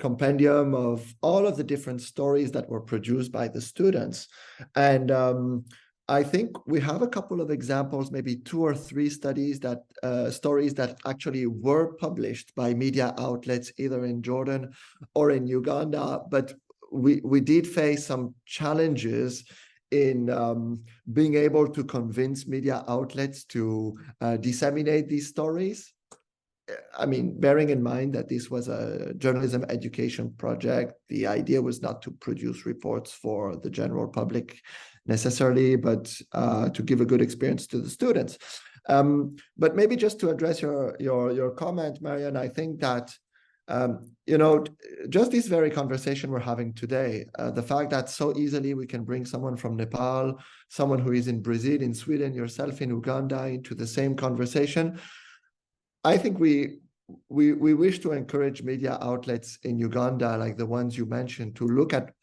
compendium of all of the different stories that were produced by the students. And I think we have a couple of examples, maybe 2 or 3 stories that actually were published by media outlets, either in Jordan or in Uganda. But we did face some challenges in being able to convince media outlets to disseminate these stories. I mean, bearing in mind that this was a journalism education project, the idea was not to produce reports for the general public necessarily, but to give a good experience to the students. But maybe just to address your comment, Marian, I think that just this very conversation we're having today, the fact that so easily we can bring someone from Nepal, someone who is in Brazil, in Sweden, yourself in Uganda, into the same conversation. I think we wish to encourage media outlets in Uganda, like the ones you mentioned, to look at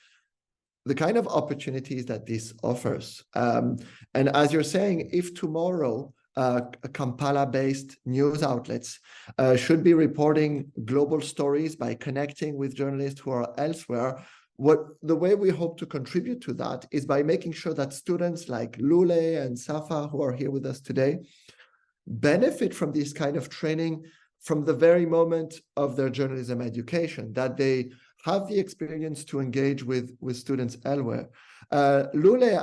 the kind of opportunities that this offers. And as you're saying, if tomorrow Kampala-based news outlets should be reporting global stories by connecting with journalists who are elsewhere, the way we hope to contribute to that is by making sure that students like Lule and Safa, who are here with us today, benefit from this kind of training from the very moment of their journalism education, that they have the experience to engage with students elsewhere. Lule,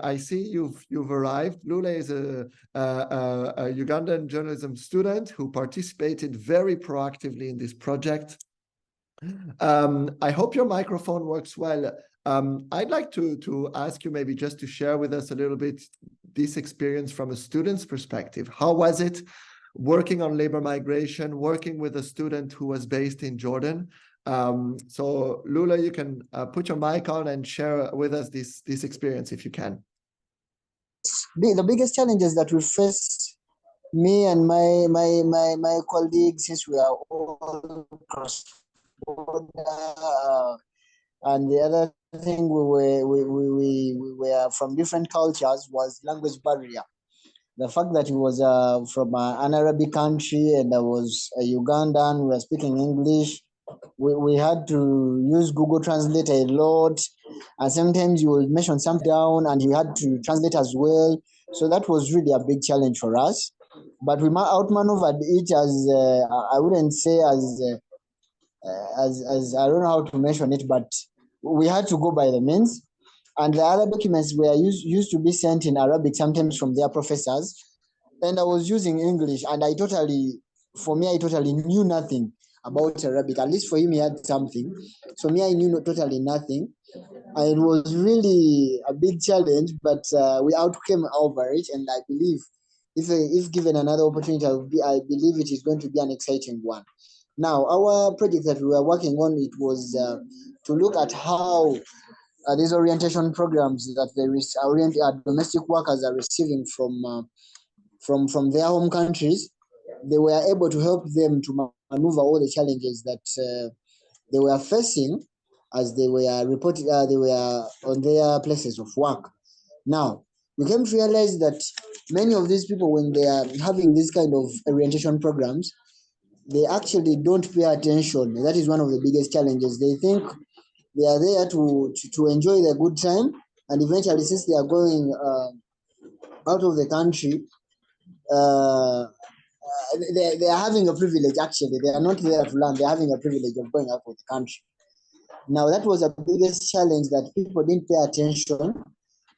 I see you've arrived. Lule is a Ugandan journalism student who participated very proactively in this project. I hope your microphone works well. I'd like to ask you maybe just to share with us a little bit this experience from a student's perspective. How was it working on labor migration, working with a student who was based in Jordan? So Lula, you can put your mic on and share with us this experience if you can. The biggest challenges that we face, me and my colleagues, since we are all cross border, and the other thing we were from different cultures, was language barrier. The fact that he was from an Arabic country and I was a Ugandan, we were speaking English. We had to use Google Translate a lot, and sometimes you will mention something down and you had to translate as well. So that was really a big challenge for us. But we outmaneuvered it as I wouldn't say as I don't know how to mention it, but we had to go by the means. And the other documents were used to be sent in Arabic, sometimes from their professors. And I was using English, and I totally knew nothing about Arabic. At least for him, he had something. So me, I knew totally nothing. And it was really a big challenge, but we outcame over it. And I believe if given another opportunity, I believe it is going to be an exciting one. Now, our project that we were working on, it was to look at how these orientation programs that domestic workers are receiving from their home countries, they were able to help them to maneuver all the challenges that they were facing as they were reported. They were on their places of work. Now, we came to realize that many of these people, when they are having this kind of orientation programs, they actually don't pay attention. That is one of the biggest challenges. They think they are there to enjoy the good time, and eventually, since they are going out of the country, they are having a privilege. Actually, they are not there to learn. They are having a privilege of going out of the country. Now, that was the biggest challenge, that people didn't pay attention.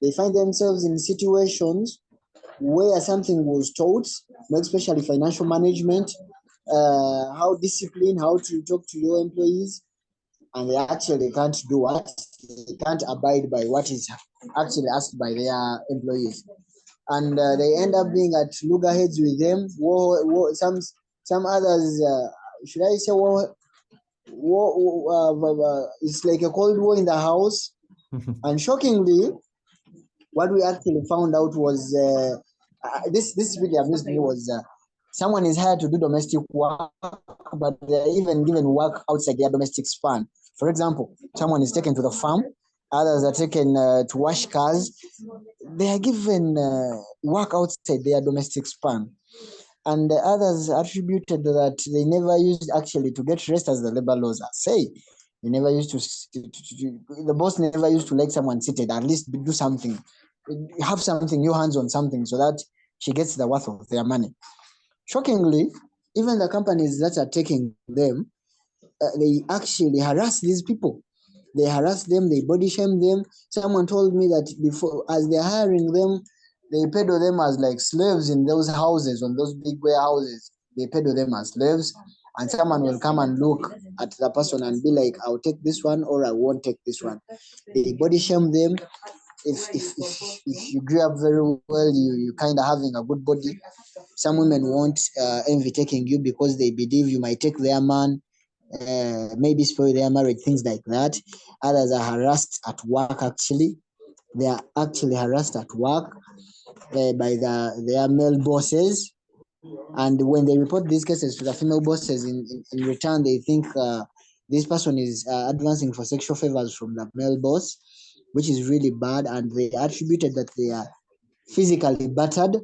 They find themselves in situations where something was taught, especially financial management, how discipline, how to talk to your employees, and they actually can't do what? They can't abide by what is actually asked by their employees. And they end up being at loggerheads with them. Some others, should I say, it's like a cold war in the house. And shockingly, what we actually found out was this really amused me, was someone is hired to do domestic work, but they're even given work outside their domestic span. For example, someone is taken to the farm, others are taken to wash cars. They are given work outside their domestic span. And the others attributed that they never used actually to get rest, as the labor laws say. They never used the boss never used to let someone seated, at least do something, have something, new hands on something, so that she gets the worth of their money. Shockingly, even the companies that are taking them, they actually harass these people. They harass them, they body shame them. Someone told me that before, as they're hiring them, they peddle them as like slaves in those houses, on those big warehouses. They peddle them as slaves, and someone will come and look at the person and be like, I'll take this one or I won't take this one. They body shame them. If you grew up very well, you kind of having a good body. Some women won't envy taking you because they believe you might take their man, maybe spoil their marriage, things like that. Others are harassed at work. Actually, they are actually harassed at work by their male bosses, and when they report these cases to the female bosses, in return they think this person is advancing for sexual favors from the male boss, which is really bad, and they attributed that they are physically battered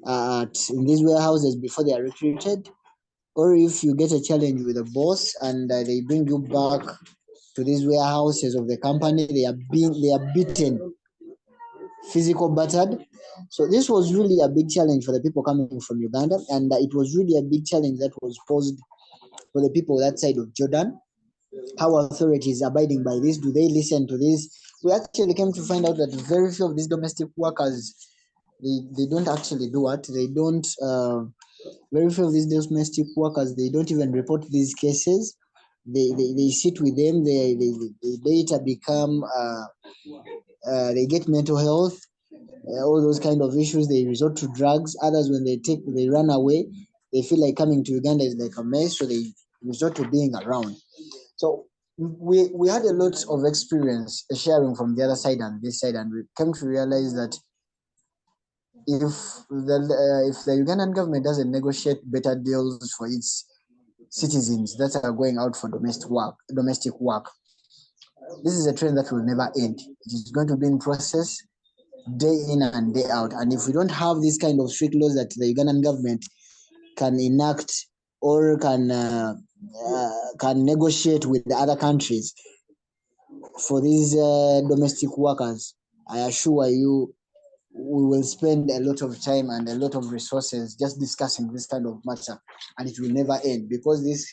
in these warehouses before they are recruited. Or if you get a challenge with a boss and they bring you back to these warehouses of the company, they are beaten. physical battered. So this was really a big challenge for the people coming from Uganda, and it was really a big challenge that was posed for the people that side of Jordan. How authorities abiding by this? Do they listen to this? We actually came to find out that very few of these domestic workers, they don't actually do what they don't. Very few of these domestic workers, they don't even report these cases. They sit with them. They later become they get mental health, all those kind of issues. They resort to drugs. Others, when they run away, they feel like coming to Uganda is like a mess, so they resort to being around. So we had a lot of experience sharing from the other side and this side, and we came to realize that if the Ugandan government doesn't negotiate better deals for its citizens that are going out for domestic work, this is a trend that will never end. It is going to be in process day in and day out. And if we don't have this kind of strict laws that the Ugandan government can enact or can negotiate with the other countries for these domestic workers, I assure you, we will spend a lot of time and a lot of resources just discussing this kind of matter, and it will never end, because this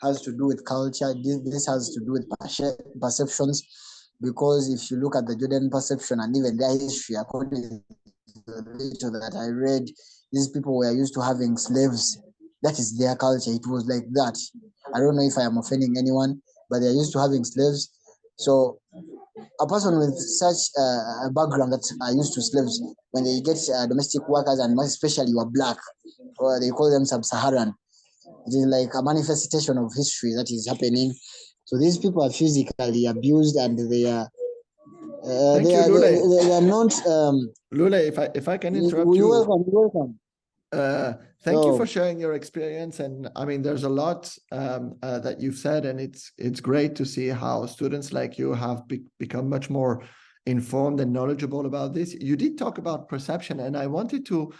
has to do with culture. This has to do with perceptions, because if you look at the Jordan perception and even their history, according to the little that I read, these people were used to having slaves. That is their culture. It was like that. I don't know if I am offending anyone, but they're used to having slaves. So a person with such a background that are used to slaves, when they get domestic workers, and more especially you are black, or they call them sub-Saharan, it is like a manifestation of history that is happening. So these people are physically abused, and they are Thank you, Lule. they are not. Lule, if I can interrupt You're you. welcome. You're welcome. Thank you for sharing your experience. And I mean, there's a lot that you've said, and it's great to see how students like you have become much more informed and knowledgeable about this. You did talk about perception, and I wanted to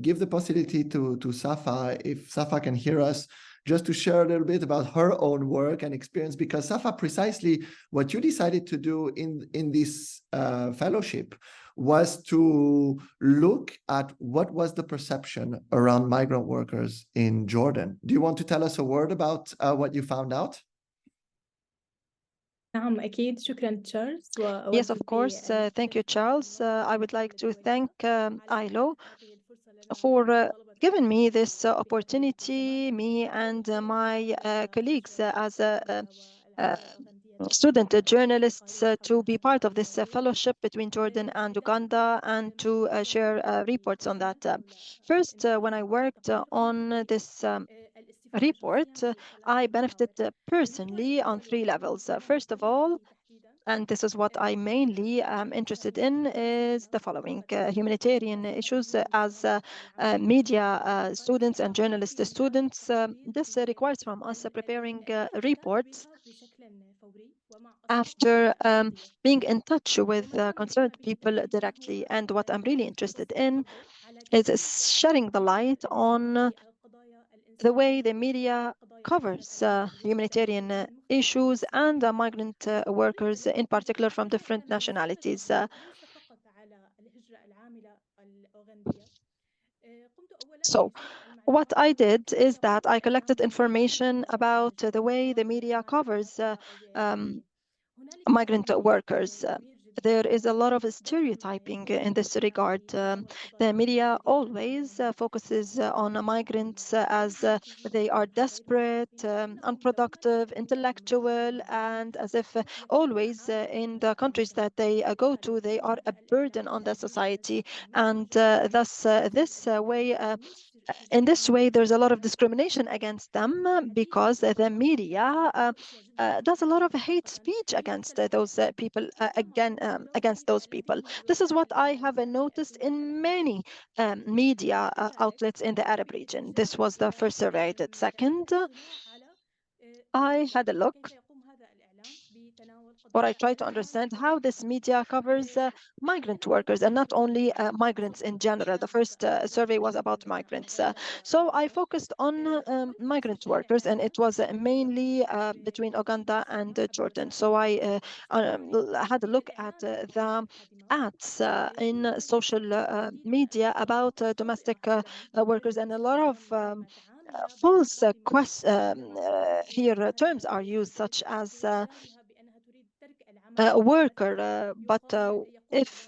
give the possibility to Safa, if Safa can hear us, just to share a little bit about her own work and experience, because Safa, precisely what you decided to do in this fellowship was to look at what was the perception around migrant workers in Jordan. Do you want to tell us a word about what you found out? نعم أكيد شكرا تشارلز Yes, of course. Thank you, Charles. I would like to thank ILO for giving me this opportunity, me and my colleagues as student journalists, to be part of this fellowship between Jordan and Uganda, and to share reports on that. First, when I worked on this report, I benefited personally on 3 levels. First of all, and this is what I mainly am interested in, is the following: humanitarian issues. As media students and journalist students, this requires from us preparing reports after being in touch with concerned people directly. And what I'm really interested in is shedding the light on the way the media covers humanitarian issues and migrant workers, in particular from different nationalities. So what I did is that I collected information about the way the media covers migrant workers. There is a lot of stereotyping in this regard. The media always focuses on migrants as they are desperate, unproductive, intellectual, and as if always in the countries that they go to, they are a burden on the society. And thus, in this way, there's a lot of discrimination against them because the media does a lot of hate speech against those people, against those people. This is what I have noticed in many media outlets in the Arab region. This was the first survey I did. Second, I had a look or I try to understand how this media covers migrant workers and not only migrants in general. The first survey was about migrants. So I focused on migrant workers, and it was mainly between Uganda and Jordan. So I had a look at the ads in social media about domestic workers, and a lot of false terms are used, such as a worker, but if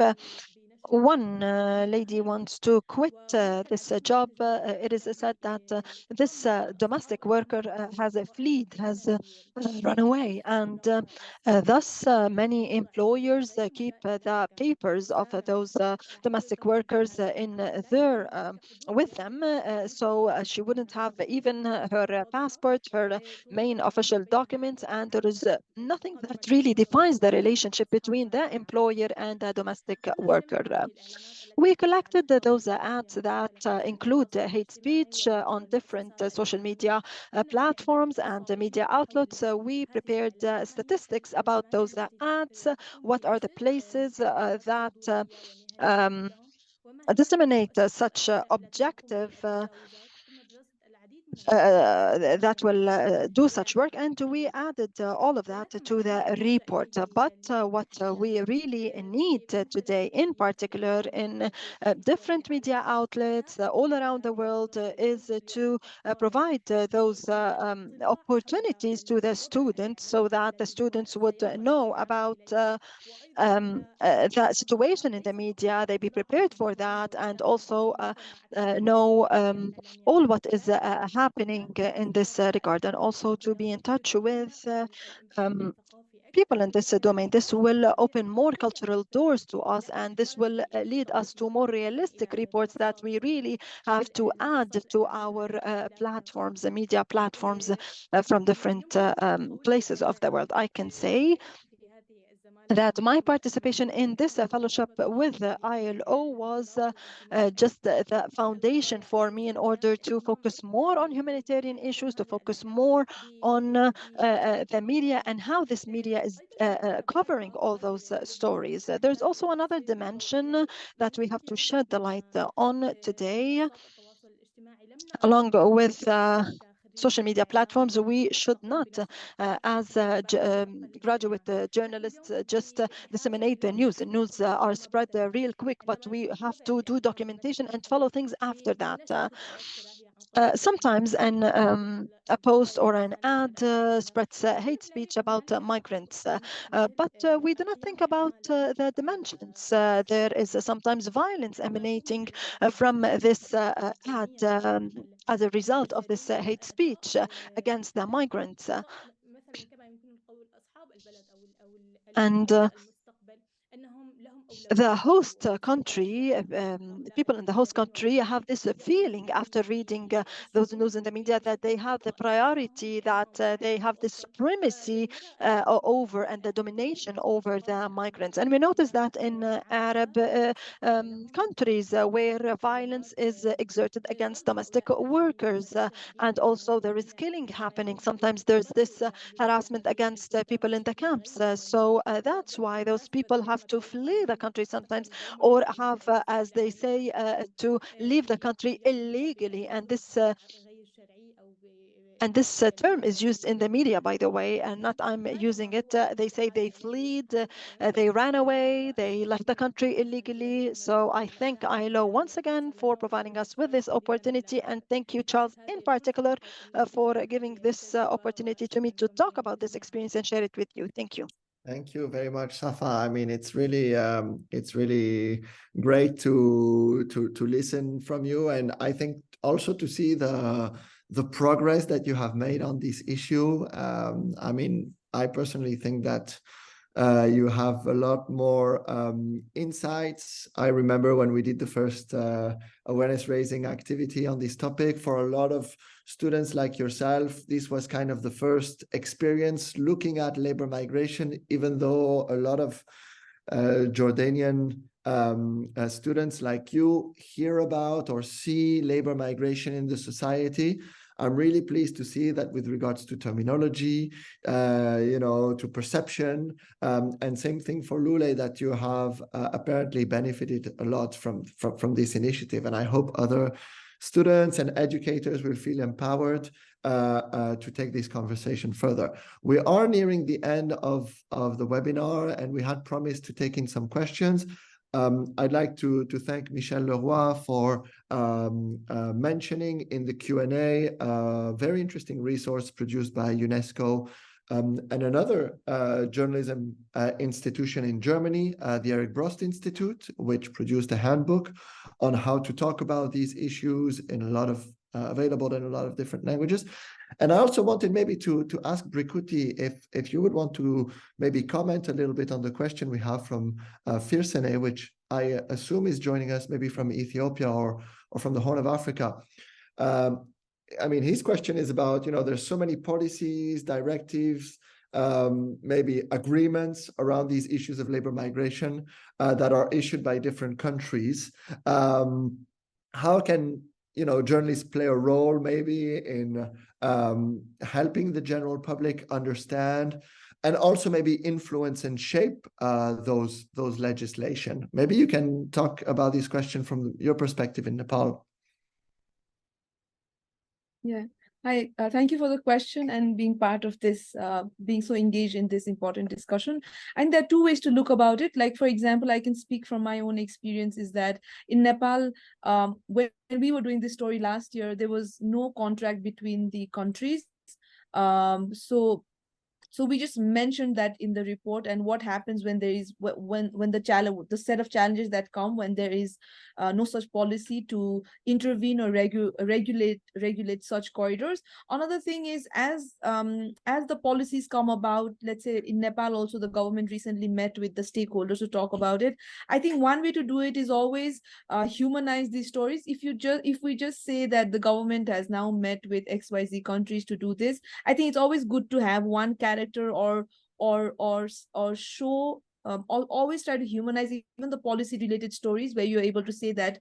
one lady wants to quit this job, it is said that this domestic worker has fled, has run away, and thus many employers keep the papers of those domestic workers in their with them, so she wouldn't have even her passport, her main official documents, and there is nothing that really defines the relationship between the employer and the domestic worker. We collected those ads that include hate speech on different social media platforms and media outlets. We prepared statistics about those ads. What are the places that disseminate such objective that will do such work, and we added all of that to the report. But what we really need today, in particular in different media outlets all around the world, is to provide those opportunities to the students, so that the students would know about the situation in the media, they be prepared for that, and also know all what is happening in this regard, and also to be in touch with people in this domain. This will open more cultural doors to us, and this will lead us to more realistic reports that we really have to add to our platforms, the media platforms from different places of the world. I can say that my participation in this fellowship with the ILO was just the foundation for me in order to focus more on humanitarian issues, to focus more on the media and how this media is covering all those stories. There's also another dimension that we have to shed the light on today. Along with social media platforms, we should not, as graduate journalists, just disseminate the news. The news are spread real quick, but we have to do documentation and follow things after that. Sometimes a post or an ad spreads hate speech about migrants, but we do not think about the dimensions. There is sometimes violence emanating from this ad as a result of this hate speech against the migrants. And the host country, people in the host country have this feeling after reading those news in the media that they have the priority, that they have the supremacy over and the domination over the migrants. And we notice that in Arab countries where violence is exerted against domestic workers, and also there is killing happening. Sometimes there's this harassment against people in the camps. So that's why those people have to flee the country sometimes, or have, as they say, to leave the country illegally. And this term is used in the media, by the way, and not I'm using it. They say they fled, they ran away, they left the country illegally. So I thank ILO once again for providing us with this opportunity, and thank you, Charles, in particular, for giving this opportunity to me to talk about this experience and share it with you. Thank you. Thank you very much, Safa. I mean, it's really great to listen from you, and I think also to see the progress that you have made on this issue. I mean, I personally think that you have a lot more insights. I remember when we did the first awareness raising activity on this topic, for a lot of students like yourself, this was kind of the first experience looking at labor migration, even though a lot of Jordanian students like you hear about or see labor migration in the society. I'm really pleased to see that with regards to terminology, to perception, and same thing for Lule, that you have apparently benefited a lot from this initiative. And I hope other students and educators will feel empowered to take this conversation further. We are nearing the end of the webinar, and we had promised to take in some questions. I'd like to thank Michel Leroy for mentioning in the Q&A a very interesting resource produced by UNESCO and another journalism institution in Germany, the Eric Brost Institute, which produced a handbook on how to talk about these issues in a lot of available in a lot of different languages. And I also wanted maybe to ask Brikuti if you would want to maybe comment a little bit on the question we have from Firsene, which I assume is joining us maybe from Ethiopia or from the Horn of Africa. I mean, his question is about, there's so many policies, directives, maybe agreements around these issues of labor migration that are issued by different countries. How can journalists play a role maybe in helping the general public understand and also maybe influence and shape those legislation? Maybe you can talk about this question from your perspective in Nepal. Yeah. Hi, thank you for the question and being part of this, being so engaged in this important discussion. And there are two ways to look about it. Like, for example, I can speak from my own experience is that in Nepal, when we were doing this story last year, there was no contract between the countries. So we just mentioned that in the report, and what happens when there is when the set of challenges that come when there is no such policy to intervene or regulate such corridors. Another thing is as the policies come about, let's say in Nepal also the government recently met with the stakeholders to talk about it. I think one way to do it is always humanize these stories. If we just say that the government has now met with XYZ countries to do this, I think it's always good to have one character or show always try to humanize even the policy related stories where you're able to say that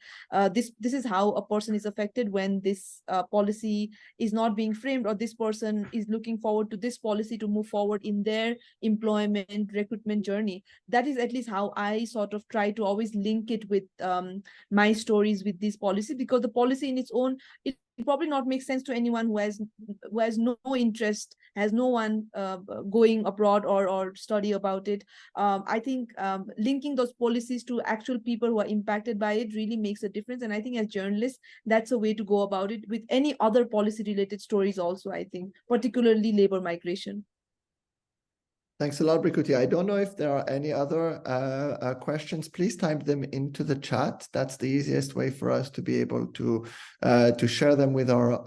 this is how a person is affected when this policy is not being framed, or this person is looking forward to this policy to move forward in their employment recruitment journey. That is at least how I sort of try to always link it with my stories with these policies, because the policy in its own, it probably not make sense to anyone who has no interest, has no one going abroad or study about it. I think linking those policies to actual people who are impacted by it really makes a difference. And I think as journalists, that's a way to go about it with any other policy related stories also, I think, particularly labor migration. Thanks a lot, Brikuti. I don't know if there are any other questions. Please type them into the chat. That's the easiest way for us to be able to share them with our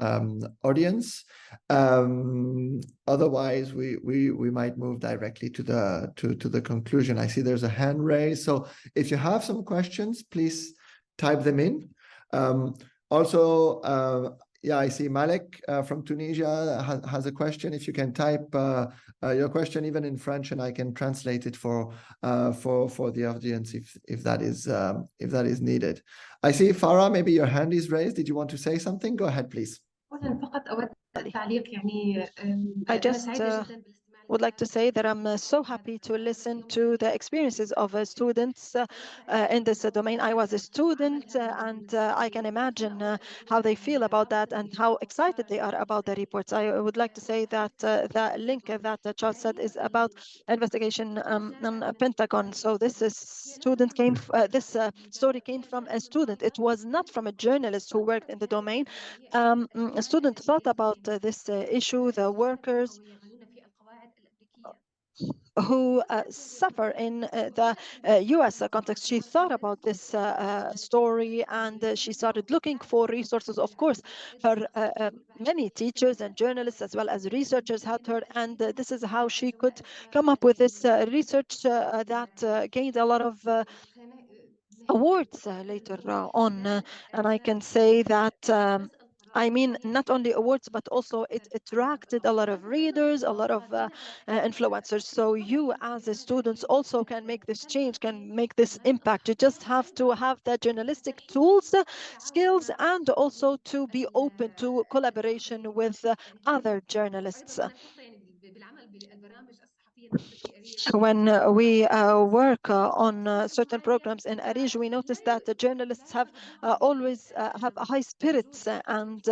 audience. Otherwise, we might move directly to the conclusion. I see there's a hand raised. So if you have some questions, please type them in. Also, yeah, I see Malek from Tunisia has a question. If you can type your question even in French, and I can translate it for the audience if that is needed. I see Farah, maybe your hand is raised. Did you want to say something? Go ahead, please. I just would like to say that I'm so happy to listen to the experiences of students in this domain. I was a student and I can imagine how they feel about that and how excited they are about the reports. I would like to say that the link that Charles said is about investigation on Pentagon. So this story came from a student. It was not from a journalist who worked in the domain. A student thought about this issue, the workers who suffer in the US context. She thought about this story and she started looking for resources. Of course, her many teachers and journalists as well as researchers had her, and this is how she could come up with this research that gained a lot of awards later on. And I can say that I mean, not only awards, but also it attracted a lot of readers, a lot of influencers. So you as a students also can make this change, can make this impact. You just have to have the journalistic tools, skills, and also to be open to collaboration with other journalists. When we work on certain programs in Arij, we notice that the journalists have always have high spirits, and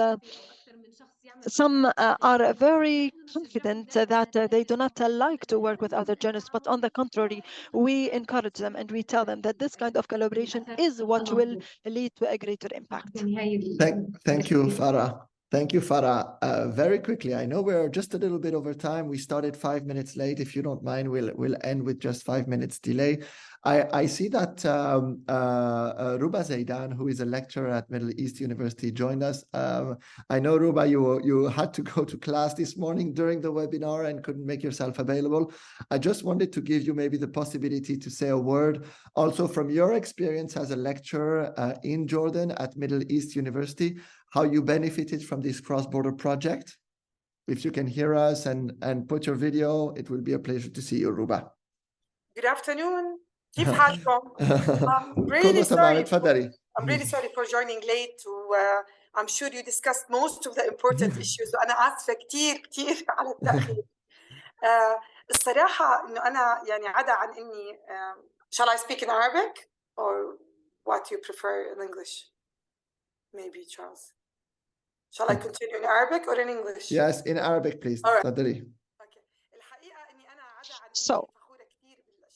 some are very confident that they do not like to work with other journalists, but on the contrary, we encourage them and we tell them that this kind of collaboration is what will lead to a greater impact. Thank you, Farah. Thank you, Farah. Very quickly, I know we're just a little bit over time. We started 5 minutes late. If you don't mind, we'll end with just 5 minutes delay. I see that Ruba Zaidan, who is a lecturer at Middle East University, joined us. I know, Ruba, you had to go to class this morning during the webinar and couldn't make yourself available. I just wanted to give you maybe the possibility to say a word also from your experience as a lecturer in Jordan at Middle East University, how you benefited from this cross-border project. If you can hear us and put your video, it will be a pleasure to see you, Ruba. Good afternoon. كيف حالكم? I'm really sorry for joining late. I'm sure you discussed most of the important issues. وأنا آسفة كتير على التأخير. الصراحة إنه أنا يعني عدا عن إني shall I speak in Arabic or what you prefer in English? Maybe Charles. Shall I continue in Arabic or in English? Yes, in Arabic, please. All right. Okay. So,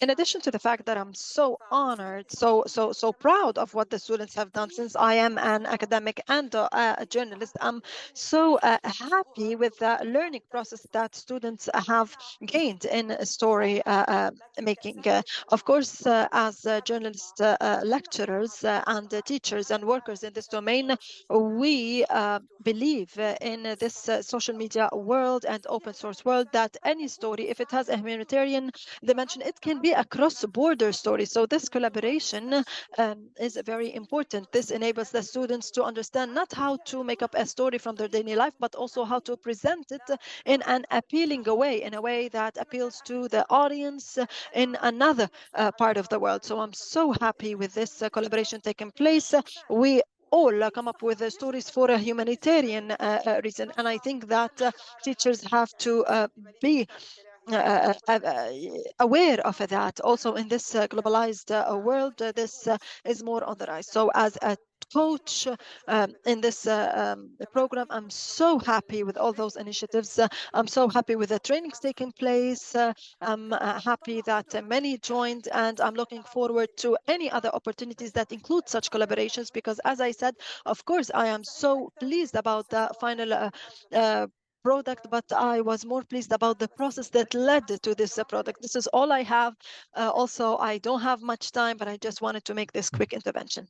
in addition to the fact that I'm so honored, so proud of what the students have done, since I am an academic and a journalist, I'm so happy with the learning process that students have gained in story making. Of course, as journalist lecturers and teachers and workers in this domain, we believe in this social media world and open source world that any story, if it has a humanitarian dimension, it can be a cross-border story. So this collaboration is very important. This enables the students to understand not how to make up a story from their daily life, but also how to present it in an appealing way, in a way that appeals to the audience in another part of the world. So I'm so happy with this collaboration taking place. We all come up with stories for a humanitarian reason. And I think that teachers have to be aware of that. Also in this globalized world, this is more on the rise. So as a coach in this program, I'm so happy with all those initiatives. I'm so happy with the trainings taking place. I'm happy that many joined, and I'm looking forward to any other opportunities that include such collaborations, because as I said, of course, I am so pleased about the final product, but I was more pleased about the process that led to this product. This is all I have. Also, I don't have much time, but I just wanted to make this quick intervention.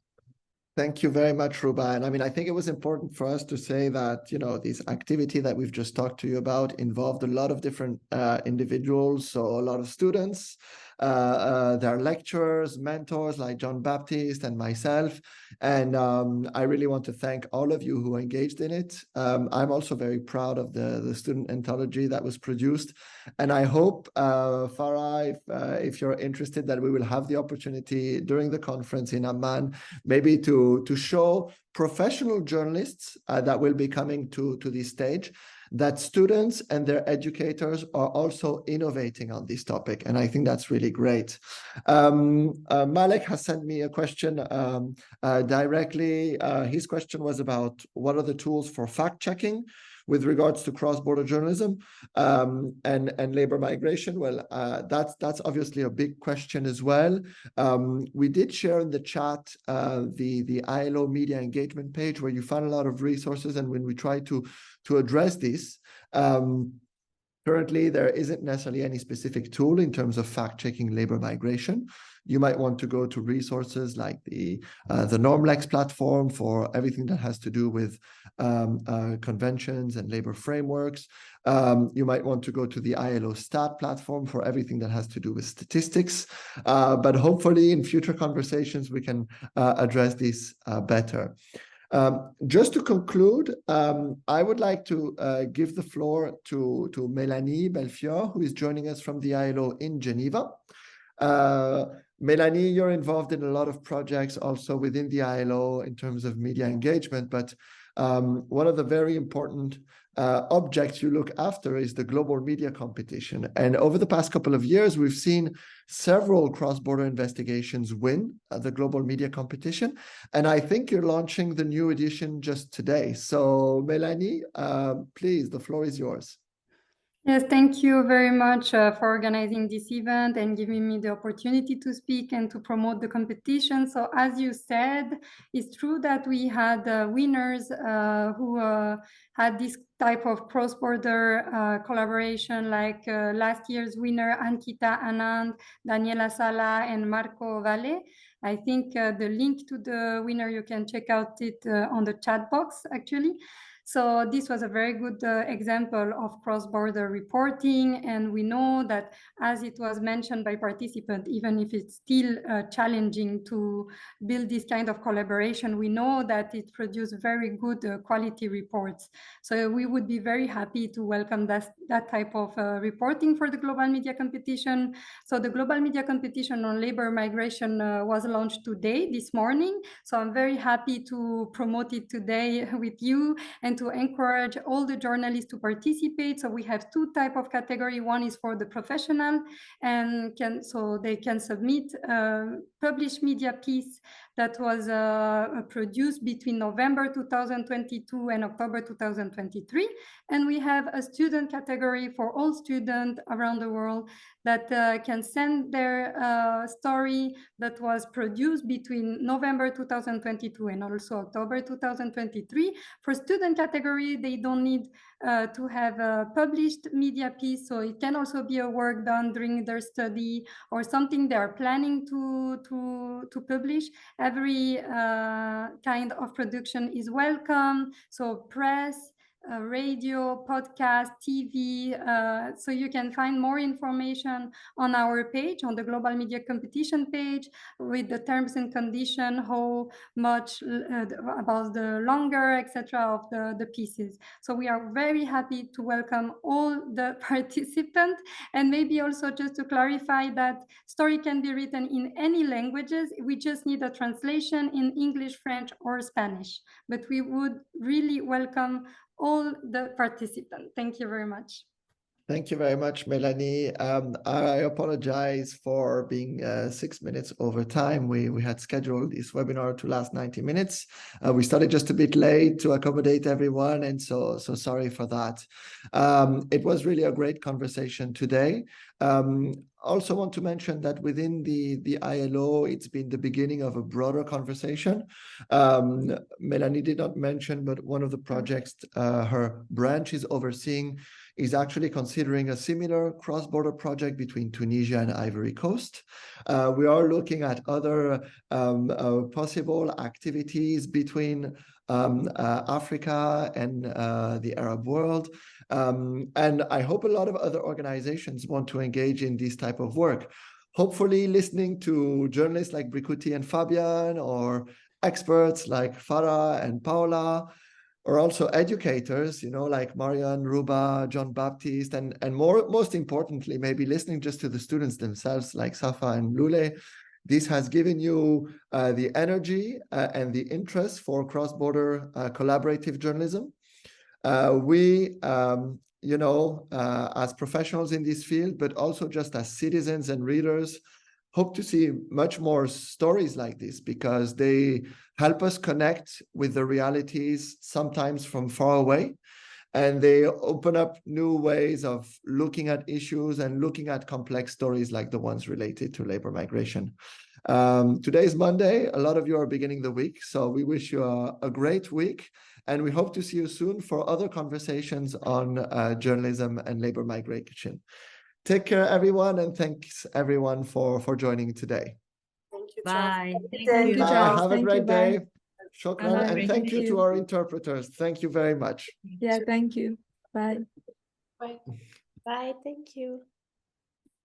Thank you very much, Ruba. And I mean, I think it was important for us to say that, you know, this activity that we've just talked to you about involved a lot of different individuals, so a lot of students, their lecturers, mentors like John Baptiste and myself. And I really want to thank all of you who engaged in it. I'm also very proud of the student anthology that was produced. And I hope, Farah, if you're interested, that we will have the opportunity during the conference in Amman, maybe to show professional journalists that will be coming to this stage, that students and their educators are also innovating on this topic. And I think that's really great. Malek has sent me a question directly. His question was about what are the tools for fact-checking with regards to cross-border journalism and labor migration. Well, that's obviously a big question as well. We did share in the chat the ILO media engagement page, where you find a lot of resources, and when we try to address this, currently, there isn't necessarily any specific tool in terms of fact-checking labor migration. You might want to go to resources like the NormLex platform for everything that has to do with conventions and labor frameworks. You might want to go to the ILO Stat platform for everything that has to do with statistics. But hopefully in future conversations, we can address this better. Just to conclude, I would like to give the floor to Mélanie Belfiore, who is joining us from the ILO in Geneva. Mélanie, you're involved in a lot of projects also within the ILO in terms of media engagement, but one of the very important objects you look after is the global media competition. And over the past couple of years, we've seen several cross-border investigations win the global media competition. And I think you're launching the new edition just today. So Mélanie, please, the floor is yours. Yes, thank you very much for organizing this event and giving me the opportunity to speak and to promote the competition. So as you said, it's true that we had winners who had this type of cross-border collaboration, like last year's winner, Ankita Anand, Daniela Sala, and Marco Valle. I think the link to the winner, you can check out it on the chat box, actually. So this was a very good example of cross-border reporting. And we know that, as it was mentioned by participants, even if it's still challenging to build this kind of collaboration, we know that it produced very good quality reports. So we would be very happy to welcome that type of reporting for the global media competition. So the global media competition on labor migration was launched today, this morning. So I'm very happy to promote it today with you and to encourage all the journalists to participate. So we have two types of category. One is for the professional, and so they can submit a published media piece that was produced between November 2022 and October 2023. And we have a student category for all students around the world that can send their story that was produced between November 2022 and also October 2023. For student category, they don't need to have a published media piece, so it can also be a work done during their study or something they are planning to publish. Every kind of production is welcome, so press, radio, podcast, TV. So you can find more information on our page, on the Global Media Competition page, with the terms and conditions, how much about the longer, etc. of the pieces. So we are very happy to welcome all the participants. And maybe also just to clarify that story can be written in any languages. We just need a translation in English, French, or Spanish. But we would really welcome all the participants. Thank you very much. Thank you very much, Mélanie. I apologize for being 6 minutes over time. We had scheduled this webinar to last 90 minutes. We started just a bit late to accommodate everyone, and so sorry for that. It was really a great conversation today. Also want to mention that within the ILO, it's been the beginning of a broader conversation. Mélanie did not mention, but one of the projects her branch is overseeing is actually considering a similar cross-border project between Tunisia and Ivory Coast. We are looking at other possible activities between Africa and the Arab world. And I hope a lot of other organizations want to engage in this type of work. Hopefully listening to journalists like Brikuti and Fabian, or experts like Farah and Paula, or also educators, like Marian, Ruba, John Baptiste, and most importantly, maybe listening just to the students themselves, like Safa and Lule. This has given you the energy and the interest for cross-border collaborative journalism. We, as professionals in this field, but also just as citizens and readers, hope to see much more stories like this, because they help us connect with the realities, sometimes from far away, and they open up new ways of looking at issues and looking at complex stories like the ones related to labor migration. Today is Monday. A lot of you are beginning the week, so we wish you a great week, and we hope to see you soon for other conversations on journalism and labor migration. Take care, everyone, and thanks everyone for joining today. Thank you, Bye. Thank you, Have a Thank great you. Bye. day. Shukran, and thank you to our interpreters. Thank you very much. Yeah, thank you. Bye. Bye. Thank you.